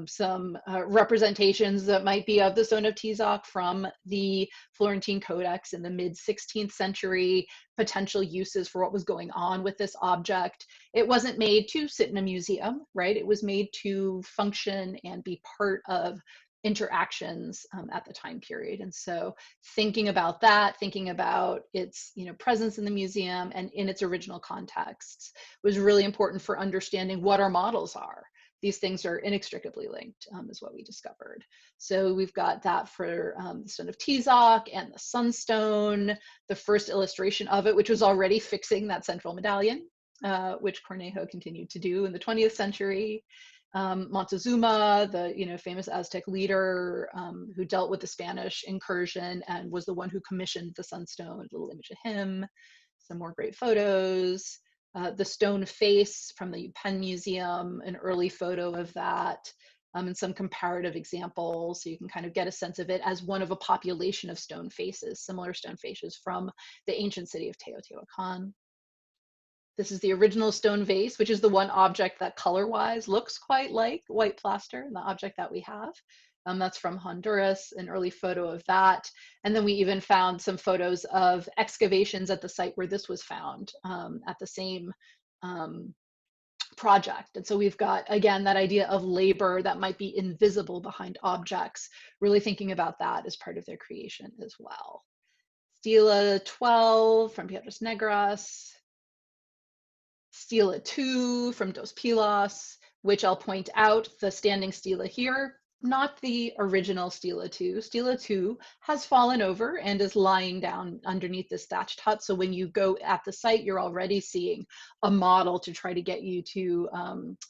Some representations that might be of the Stone of Tizoc from the Florentine Codex in the mid 16th century, potential uses for what was going on with this object. It wasn't made to sit in a museum, right? It was made to function and be part of interactions at the time period. And so thinking about that, thinking about its, you know, presence in the museum and in its original contexts was really important for understanding what our models are. These things are inextricably linked, is what we discovered. So we've got that for the Stone of Tizoc and the Sunstone, the first illustration of it, which was already fixing that central medallion, which Cornejo continued to do in the 20th century. Montezuma, the, you know, famous Aztec leader who dealt with the Spanish incursion and was the one who commissioned the Sunstone, a little image of him, some more great photos. The stone face from the Penn Museum, an early photo of that, and some comparative examples, so you can kind of get a sense of it as one of a population of stone faces, similar stone faces from the ancient city of Teotihuacan. This is the original stone vase, which is the one object that color-wise looks quite like white plaster, the object that we have. That's from Honduras, an early photo of that. And then we even found some photos of excavations at the site where this was found at the same project. And so we've got, again, that idea of labor that might be invisible behind objects, really thinking about that as part of their creation as well. Stela 12 from Piedras Negras. Stela 2 from Dos Pilas, which I'll point out, the standing stela here, not the original Stela 2. Stela 2 has fallen over and is lying down underneath this thatched hut. So when you go at the site, you're already seeing a model to try to get you to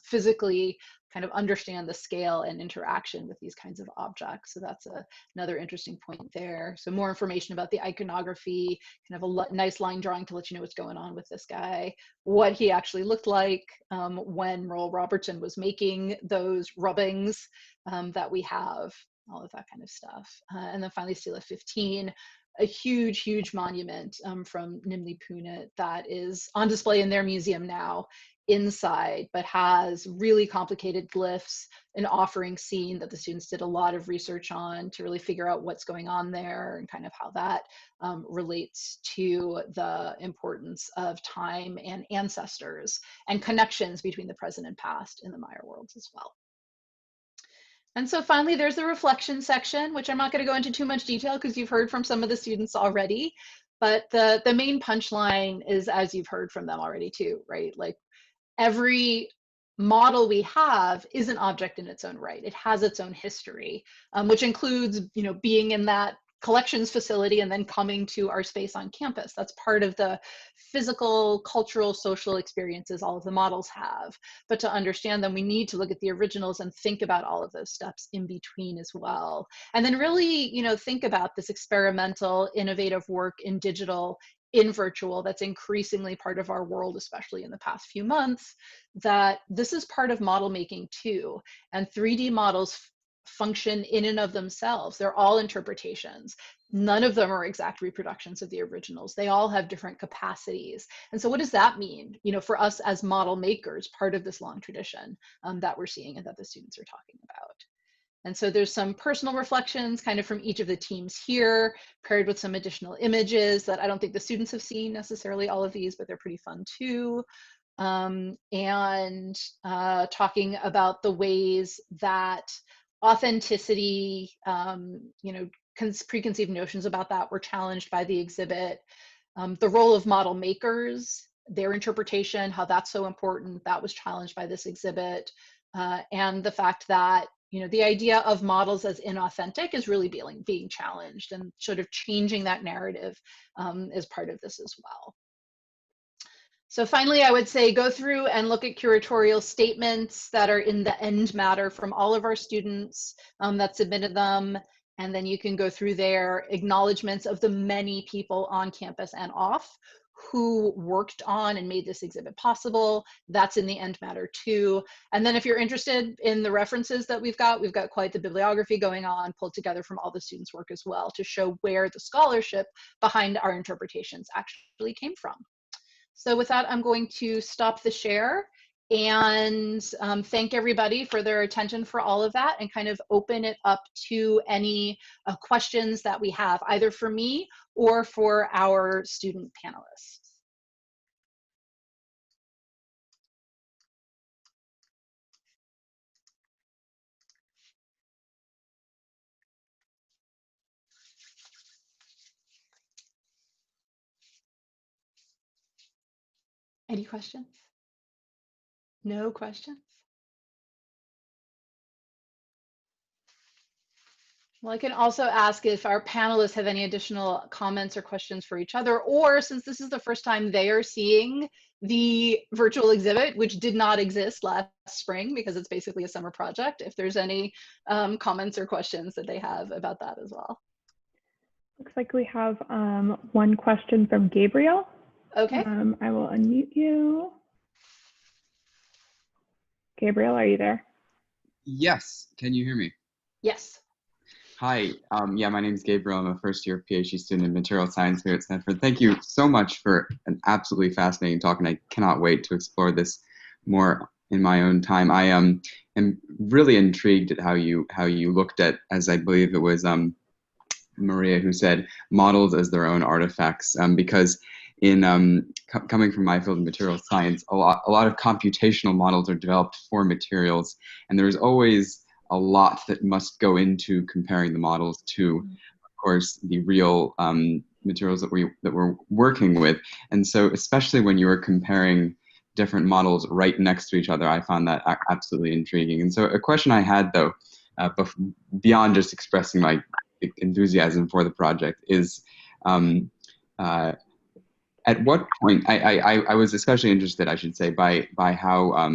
physically kind of understand the scale and interaction with these kinds of objects. So that's another interesting point there. So more information about the iconography, kind of a nice line drawing to let you know what's going on with this guy, what he actually looked like when Merle Robertson was making those rubbings that we have, all of that kind of stuff. And then finally, Stela 15, a huge, huge monument from Nimli Punit that is on display in their museum now inside, but has really complicated glyphs, an offering scene that the students did a lot of research on to really figure out what's going on there and kind of how that relates to the importance of time and ancestors and connections between the present and past in the Maya worlds as well. And so finally, there's the reflection section, which I'm not going to go into too much detail because you've heard from some of the students already. But the main punchline is, as you've heard from them already too, right? Like every model we have is an object in its own right. It has its own history, which includes, you know, being in that collections facility and then coming to our space on campus. That's part of the physical, cultural, social experiences all of the models have. But to understand them, we need to look at the originals and think about all of those steps in between as well. And then really, think about this experimental, innovative work in digital, in virtual, that's increasingly part of our world, especially in the past few months, that this is part of model making too. And 3D models function in and of themselves. They're all interpretations. None of them are exact reproductions of the originals. They all have different capacities. And so what does that mean, for us as model makers, part of this long tradition that we're seeing and that the students are talking about? And so there's some personal reflections kind of from each of the teams here, paired with some additional images that I don't think the students have seen necessarily all of these, but they're pretty fun too. And talking about the ways that authenticity, preconceived notions about that were challenged by the exhibit. The role of model makers, their interpretation, how that's so important, that was challenged by this exhibit. And the fact that, the idea of models as inauthentic is really being challenged, and sort of changing that narrative is part of this as well. So finally, I would say go through and look at curatorial statements that are in the end matter from all of our students that submitted them. And then you can go through their acknowledgements of the many people on campus and off who worked on and made this exhibit possible. That's in the end matter too. And then if you're interested in the references that we've got quite the bibliography going on, pulled together from all the students' work as well, to show where the scholarship behind our interpretations actually came from. So with that, I'm going to stop the share and thank everybody for their attention for all of that, and kind of open it up to any questions that we have, either for me or for our student panelists. Any questions? No questions? Well, I can also ask if our panelists have any additional comments or questions for each other, or since this is the first time they are seeing the virtual exhibit, which did not exist last spring because it's basically a summer project, if there's any comments or questions that they have about that as well. Looks like we have one question from Gabriel. Okay. I will unmute you. Gabriel, are you there? Yes. Can you hear me? Yes. Hi. Yeah, my name is Gabriel. I'm a first-year PhD student in material science here at Stanford. Thank you so much for an absolutely fascinating talk, and I cannot wait to explore this more in my own time. I am really intrigued at how you looked at, as I believe it was Maria who said, models as their own artifacts, because in coming from my field of material science, a lot of computational models are developed for materials, and there's always a lot that must go into comparing the models to, of course, the real materials that we're working with. And so, especially when you are comparing different models right next to each other, I found that absolutely intriguing. And so, a question I had, though, beyond just expressing my enthusiasm for the project, is at what point I was especially interested, I should say, by how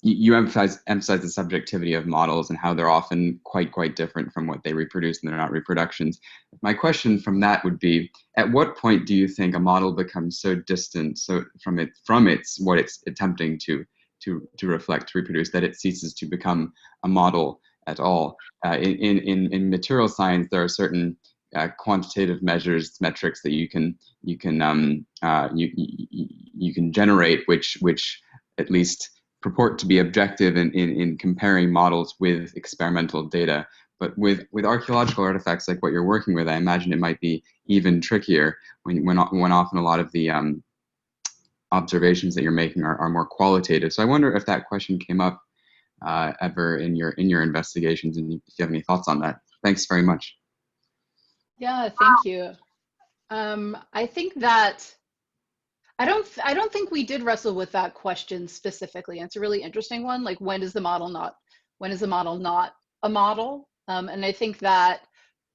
you emphasize the subjectivity of models and how they're often quite different from what they reproduce, and they're not reproductions. My question from that would be, at what point do you think a model becomes so distant from what it's attempting to reflect, to reproduce, that it ceases to become a model at all? In material science, there are certain quantitative metrics that you can generate, which at least purport to be objective in comparing models with experimental data. But with archaeological artifacts like what you're working with, I imagine it might be even trickier when often a lot of the observations that you're making are more qualitative. So I wonder if that question came up ever in your investigations, and if you have any thoughts on that. Thanks very much. Yeah, thank you. I think that I don't think we did wrestle with that question specifically. And it's a really interesting one. Like, when is the model not a model. And I think that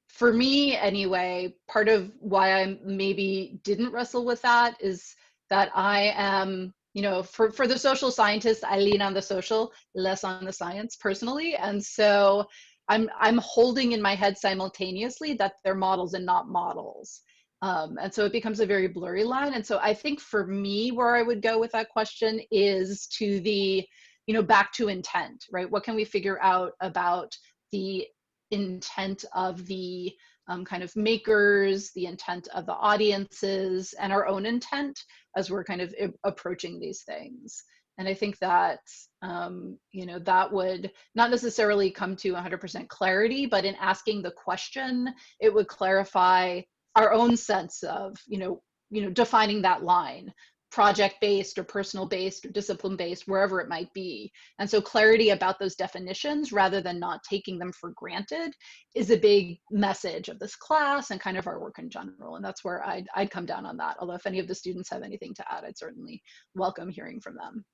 for me anyway, part of why I maybe didn't wrestle with that is that I am, you know, for the social scientists, I lean on the social, less on the science personally. And so I'm holding in my head simultaneously that they're models and not models. And so it becomes a very blurry line. And so I think for me, where I would go with that question is to the, you know, back to intent, right? What can we figure out about the intent of the kind of makers, the intent of the audiences, and our own intent as we're kind of approaching these things. And I think that, you know, that would not necessarily come to 100% clarity, but in asking the question, it would clarify our own sense of, you know, defining that line, project-based or personal-based or discipline-based, wherever it might be. And so clarity about those definitions rather than not taking them for granted is a big message of this class and kind of our work in general. And that's where I'd come down on that. Although if any of the students have anything to add, I'd certainly welcome hearing from them.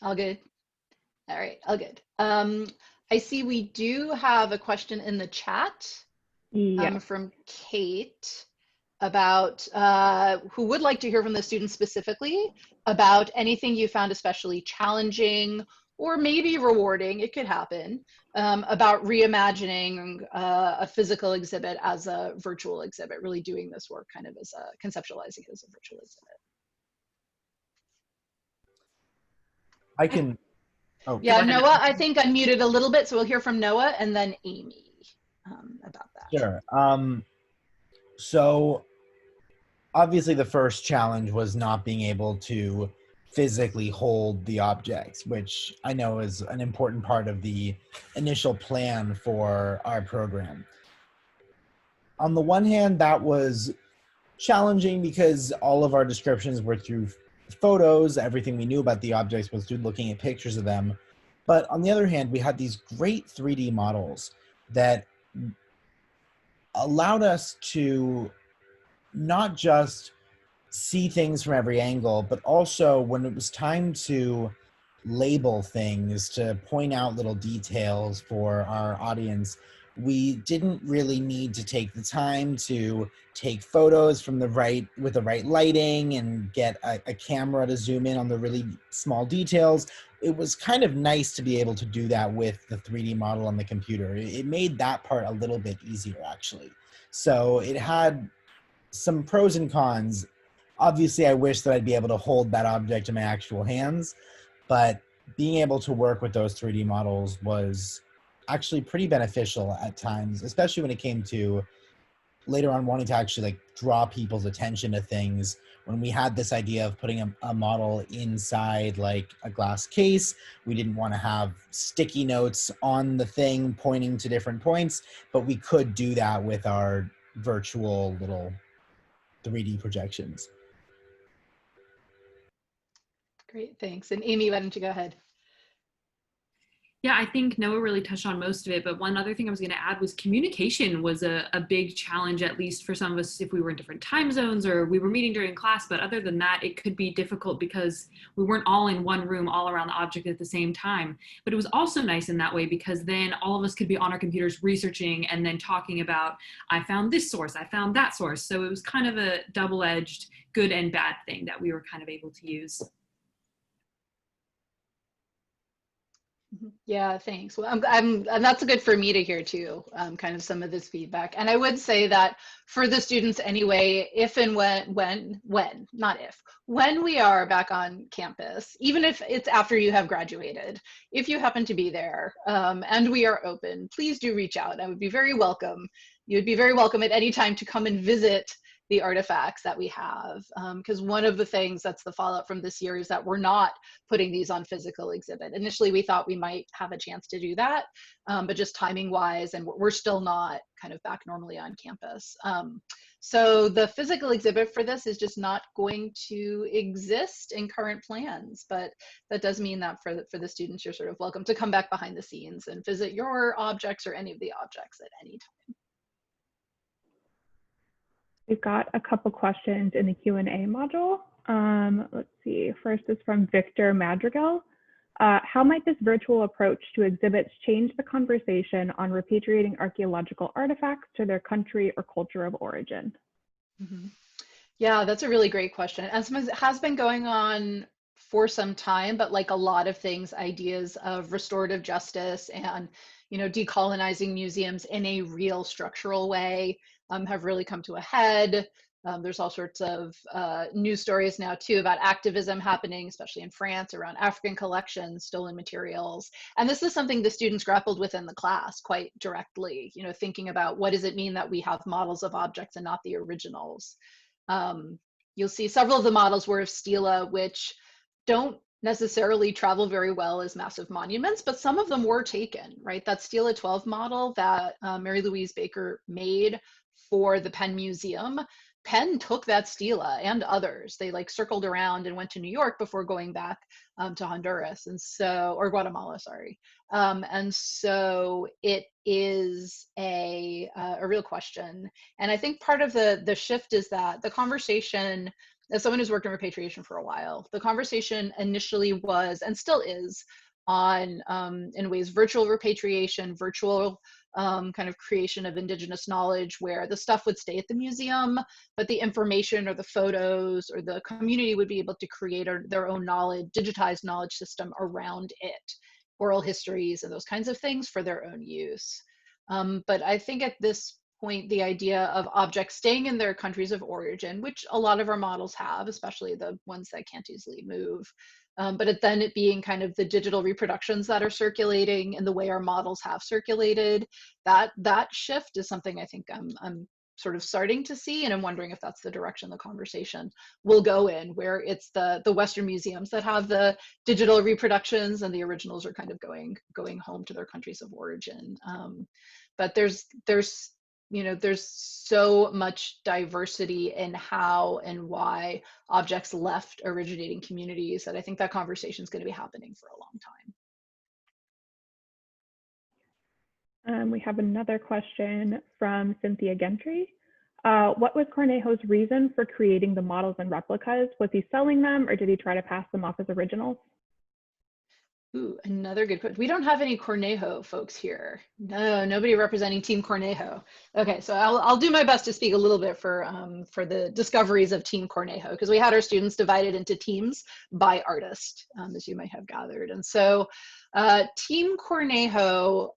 All good? All right, all good. I see we do have a question in the chat. Yes. From Kate about who would like to hear from the students specifically about anything you found especially challenging or maybe rewarding, it could happen, about reimagining a physical exhibit as a virtual exhibit, really doing this work kind of as a, conceptualizing it as a virtual exhibit. I can, oh. Yeah, Noah, I think unmuted a little bit, so we'll hear from Noah and then Amy about that. Sure. So obviously the first challenge was not being able to physically hold the objects, which I know is an important part of the initial plan for our program. On the one hand, that was challenging because all of our descriptions were through photos. Everything we knew about the objects was through looking at pictures of them. But on the other hand, we had these great 3D models that allowed us to not just see things from every angle, but also when it was time to label things, to point out little details for our audience, we didn't really need to take the time to take photos from with the right lighting and get a camera to zoom in on the really small details. It was kind of nice to be able to do that with the 3D model on the computer. It made that part a little bit easier, actually. So it had some pros and cons. Obviously, I wish that I'd be able to hold that object in my actual hands, but being able to work with those 3D models was actually pretty beneficial at times, especially when it came to later on wanting to actually like draw people's attention to things. When we had this idea of putting a model inside like a glass case, we didn't want to have sticky notes on the thing pointing to different points, but we could do that with our virtual little 3D projections. Great, thanks. And Amy, why don't you go ahead? Yeah, I think Noah really touched on most of it, but one other thing I was going to add was communication was a big challenge, at least for some of us if we were in different time zones or we were meeting during class. But other than that, it could be difficult because we weren't all in one room all around the object at the same time. But it was also nice in that way because then all of us could be on our computers researching and then talking about, I found this source, I found that source. So it was kind of a double-edged good and bad thing that we were kind of able to use. Yeah, thanks. Well, and that's good for me to hear too, kind of some of this feedback. And I would say that for the students anyway, if and when we are back on campus, even if it's after you have graduated, if you happen to be there and we are open, please do reach out. I would be very welcome. You would be very welcome at any time to come and visit the artifacts that we have. Because one of the things that's the fallout from this year is that we're not putting these on physical exhibit. Initially, we thought we might have a chance to do that, but just timing wise, and we're still not kind of back normally on campus. So the physical exhibit for this is just not going to exist in current plans, but that does mean that for the students, you're sort of welcome to come back behind the scenes and visit your objects or any of the objects at any time. We've got a couple questions in the Q&A module. Let's see, first is from Victor Madrigal. How might this virtual approach to exhibits change the conversation on repatriating archaeological artifacts to their country or culture of origin? Mm-hmm. Yeah, that's a really great question. And sometimes it has been going on for some time, but like a lot of things, ideas of restorative justice and, decolonizing museums in a real structural way have really come to a head. There's all sorts of news stories now too about activism happening, especially in France, around African collections, stolen materials. And this is something the students grappled with in the class quite directly, thinking about what does it mean that we have models of objects and not the originals. You'll see several of the models were of stela, which don't necessarily travel very well as massive monuments, but some of them were taken, right? That Stela 12 model that Mary Louise Baker made for the Penn Museum, Penn took that stela and others. They like circled around and went to New York before going back to Honduras, or Guatemala, sorry. And so it is a real question. And I think part of the shift is that the conversation, as someone who's worked in repatriation for a while, the conversation initially was, and still is, on, in ways, virtual repatriation, virtual kind of creation of indigenous knowledge, where the stuff would stay at the museum, but the information or the photos or the community would be able to create their own knowledge, digitized knowledge system around it, oral histories and those kinds of things for their own use. But I think at this point, the idea of objects staying in their countries of origin, which a lot of our models have, especially the ones that can't easily move, but then it being kind of the digital reproductions that are circulating and the way our models have circulated, that shift is something I think I'm sort of starting to see, and I'm wondering if that's the direction the conversation will go in, where it's the Western museums that have the digital reproductions and the originals are kind of going home to their countries of origin. But there's so much diversity in how and why objects left originating communities that I think that conversation is going to be happening for a long time. We have another question from Cynthia Gentry. What was Cornejo's reason for creating the models and replicas? Was he selling them, or did he try to pass them off as originals? Ooh, another good question. We don't have any Cornejo folks here. No, nobody representing Team Cornejo. Okay, so I'll do my best to speak a little bit for the discoveries of Team Cornejo, because we had our students divided into teams by artist, as you might have gathered. And so Team Cornejo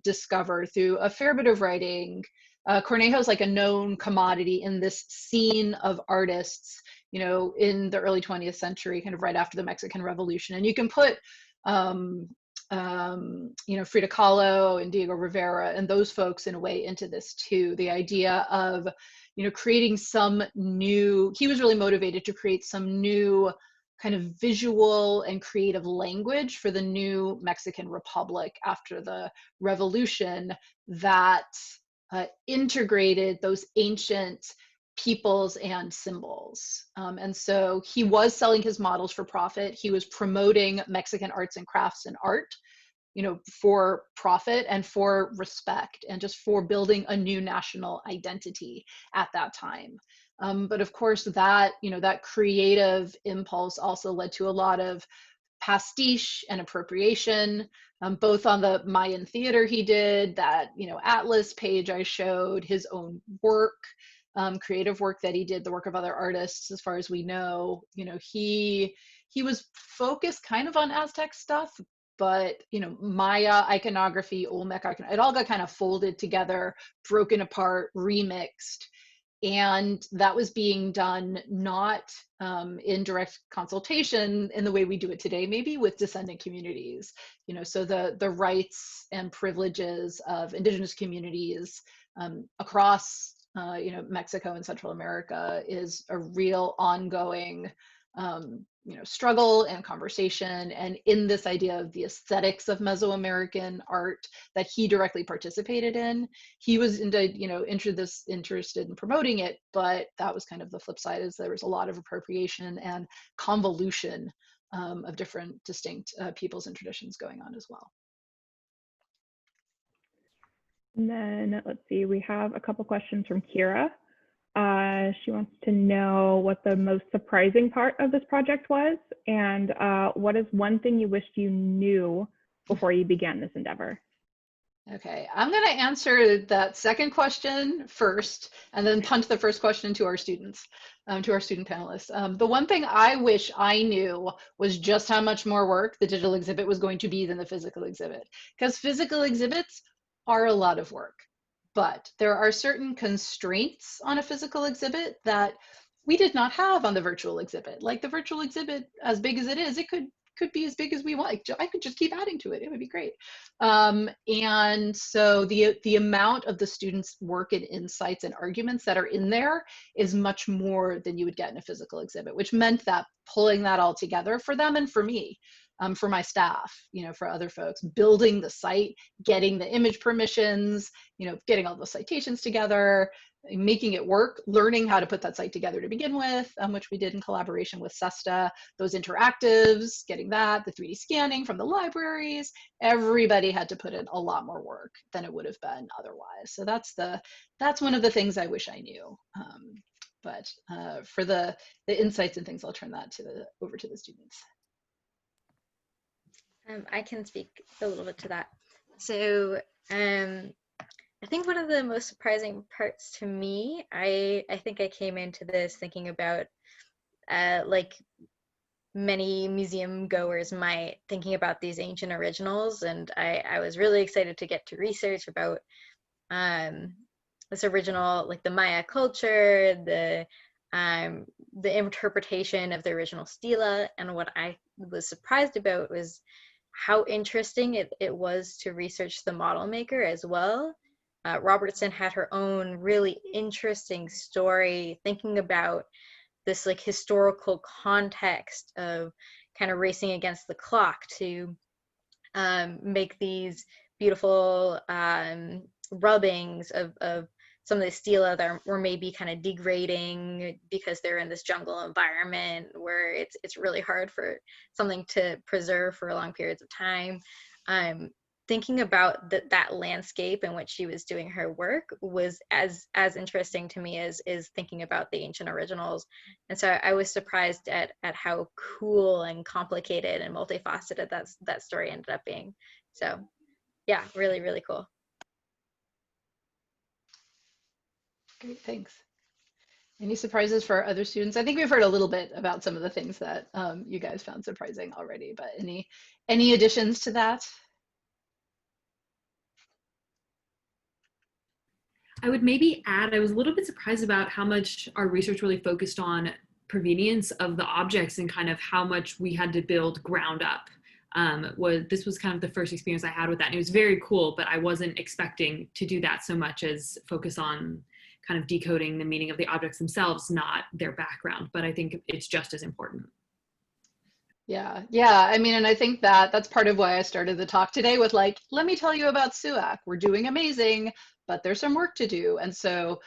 discovered through a fair bit of writing, Cornejo is like a known commodity in this scene of artists, in the early 20th century, kind of right after the Mexican Revolution. And you can put Frida Kahlo and Diego Rivera and those folks in a way into this too. The idea of, creating some new, he was really motivated to create some new kind of visual and creative language for the new Mexican Republic after the revolution that integrated those ancient peoples and symbols. And so he was selling his models for profit. He was promoting Mexican arts and crafts and art, for profit and for respect and just for building a new national identity at that time. But of course that, that creative impulse also led to a lot of pastiche and appropriation, both on the Mayan theater he did, that, Atlas page I showed, his own work, creative work that he did, the work of other artists, as far as we know. He was focused kind of on Aztec stuff, but Maya iconography, Olmec iconography, it all got kind of folded together, broken apart, remixed. And that was being done not in direct consultation in the way we do it today, maybe with descendant communities. So the rights and privileges of indigenous communities across Mexico and Central America is a real ongoing struggle and conversation. And in this idea of the aesthetics of Mesoamerican art that he directly participated in, he was interested in promoting it, but that was kind of the flip side, is there was a lot of appropriation and convolution of different distinct peoples and traditions going on as well. And then let's see, we have a couple questions from Kira. She wants to know what the most surprising part of this project was, and what is one thing you wished you knew before you began this endeavor? Okay, I'm going to answer that second question first, and then punt the first question to our students, to our student panelists. The one thing I wish I knew was just how much more work the digital exhibit was going to be than the physical exhibit, because physical exhibits are a lot of work, but there are certain constraints on a physical exhibit that we did not have on the virtual exhibit. Like the virtual exhibit, as big as it is, it could be as big as we want. I could just keep adding to it. It would be great. And so the amount of the students' work and insights and arguments that are in there is much more than you would get in a physical exhibit, which meant that pulling that all together for them and for me, for my staff, for other folks, building the site, getting the image permissions, getting all those citations together, making it work, learning how to put that site together to begin with, which we did in collaboration with SESTA, those interactives, getting that, the 3D scanning from the libraries, everybody had to put in a lot more work than it would have been otherwise. So that's one of the things I wish I knew. But for the insights and things, I'll turn that over to the students. I can speak a little bit to that. So I think one of the most surprising parts to me, I think I came into this thinking about like many museum goers might, thinking about these ancient originals, and I was really excited to get to research about this original, like the Maya culture, the interpretation of the original stela. And what I was surprised about was how interesting it was to research the model maker as well. Robertson had her own really interesting story thinking about this like historical context of kind of racing against the clock to make these beautiful rubbings of some of the stela that were maybe kind of degrading because they're in this jungle environment where it's really hard for something to preserve for long periods of time. Thinking about that landscape in which she was doing her work was as interesting to me as thinking about the ancient originals. And so I was surprised at how cool and complicated and multifaceted that story ended up being. So yeah, really, really cool. Great, thanks. Any surprises for our other students? I think we've heard a little bit about some of the things that you guys found surprising already, but any additions to that? I would maybe add, I was a little bit surprised about how much our research really focused on provenience of the objects and kind of how much we had to build ground up. This was kind of the first experience I had with that. And it was very cool, but I wasn't expecting to do that so much as focus on kind of decoding the meaning of the objects themselves, not their background. But I think it's just as important. Yeah. I mean, and I think that's part of why I started the talk today with like, let me tell you about SUAC. We're doing amazing, but there's some work to do. And so,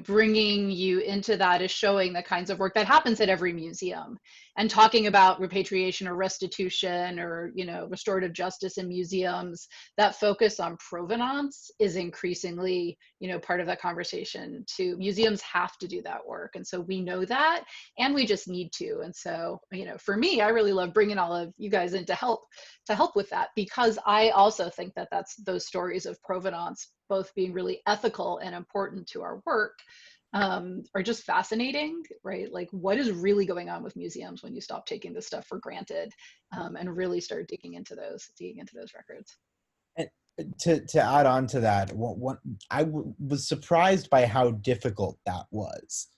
bringing you into that is showing the kinds of work that happens at every museum, and talking about repatriation or restitution or, restorative justice in museums. That focus on provenance is increasingly, part of that conversation too. Museums have to do that work. And so we know that, and we just need to. And so, for me, I really love bringing all of you guys in to help with that, because I also think that that's those stories of provenance, both being really ethical and important to our work, are just fascinating, right? Like, what is really going on with museums when you stop taking this stuff for granted, and really start digging into those records. And to add on to that, I was surprised by how difficult that was.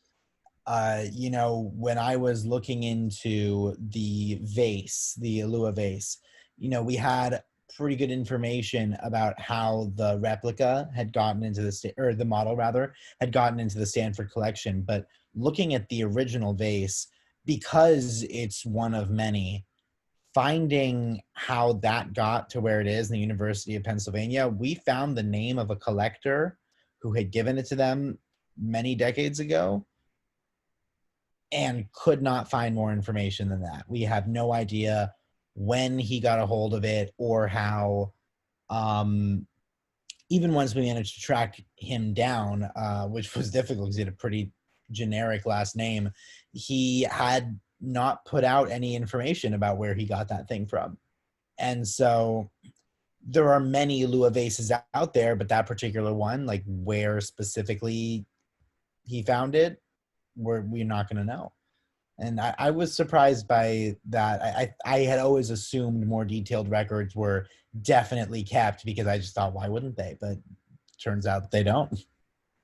When I was looking into the vase, the Alua vase, we had pretty good information about how the replica had gotten into the model rather had gotten into the Stanford collection. But looking at the original vase, because it's one of many, finding how that got to where it is in the University of Pennsylvania, we found the name of a collector who had given it to them many decades ago and could not find more information than that. We have no idea when he got a hold of it or how, even once we managed to track him down, which was difficult because he had a pretty generic last name, he had not put out any information about where he got that thing from. And so there are many Lua vases out there, but that particular one, like where specifically he found it, we're not going to know. And I was surprised by that. I had always assumed more detailed records were definitely kept, because I just thought, why wouldn't they? But turns out they don't.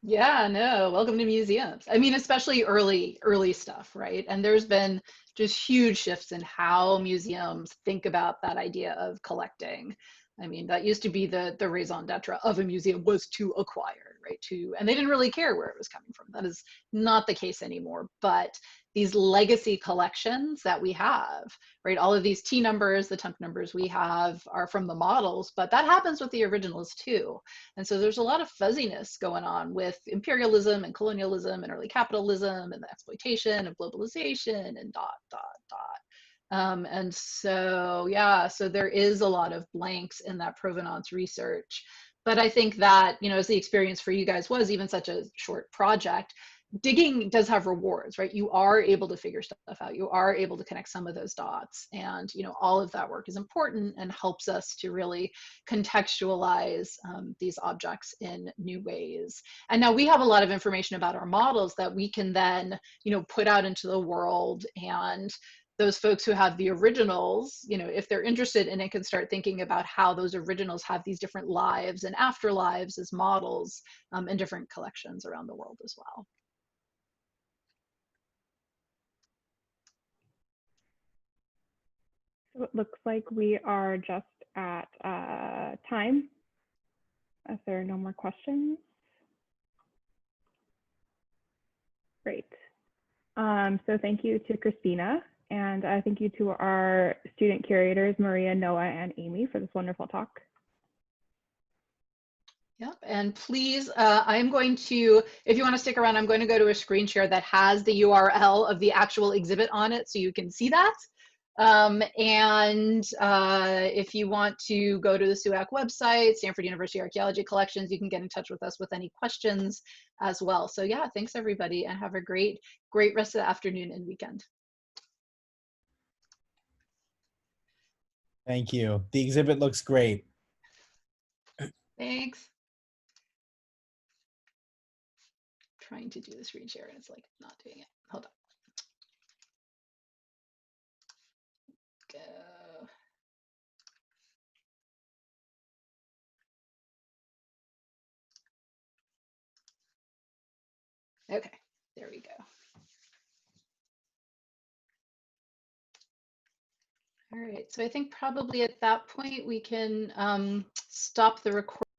Yeah, no, welcome to museums. I mean, especially early stuff, right? And there's been just huge shifts in how museums think about that idea of collecting. I mean, that used to be the raison d'etre of a museum, was to acquire, right? And they didn't really care where it was coming from. That is not the case anymore. But these legacy collections that we have, right? All of these T numbers, the temp numbers we have are from the models, but that happens with the originals too. And so there's a lot of fuzziness going on with imperialism and colonialism and early capitalism and the exploitation of globalization and ... And so, yeah, so there is a lot of blanks in that provenance research. But I think that, as the experience for you guys was even such a short project, digging does have rewards, right? You are able to figure stuff out. You are able to connect some of those dots. And, all of that work is important and helps us to really contextualize these objects in new ways. And now we have a lot of information about our models that we can then, put out into the world, and those folks who have the originals, if they're interested in it, can start thinking about how those originals have these different lives and afterlives as models in different collections around the world as well. So it looks like we are just at time. If there are no more questions. Great. So thank you to Christina, and thank you to our student curators, Maria, Noah, and Amy, for this wonderful talk. Yep, and please, I'm going to, if you want to stick around, I'm going to go to a screen share that has the URL of the actual exhibit on it, so you can see that. If you want to go to the SUAC website, Stanford University Archaeology Collections, you can get in touch with us with any questions as well. So yeah, thanks everybody, and have a great rest of the afternoon and weekend. Thank you. The exhibit looks great. Thanks. Trying to do the screen share and it's like not doing it. Hold on. Go. Okay, there we go. All right, so I think probably at that point we can stop the recording.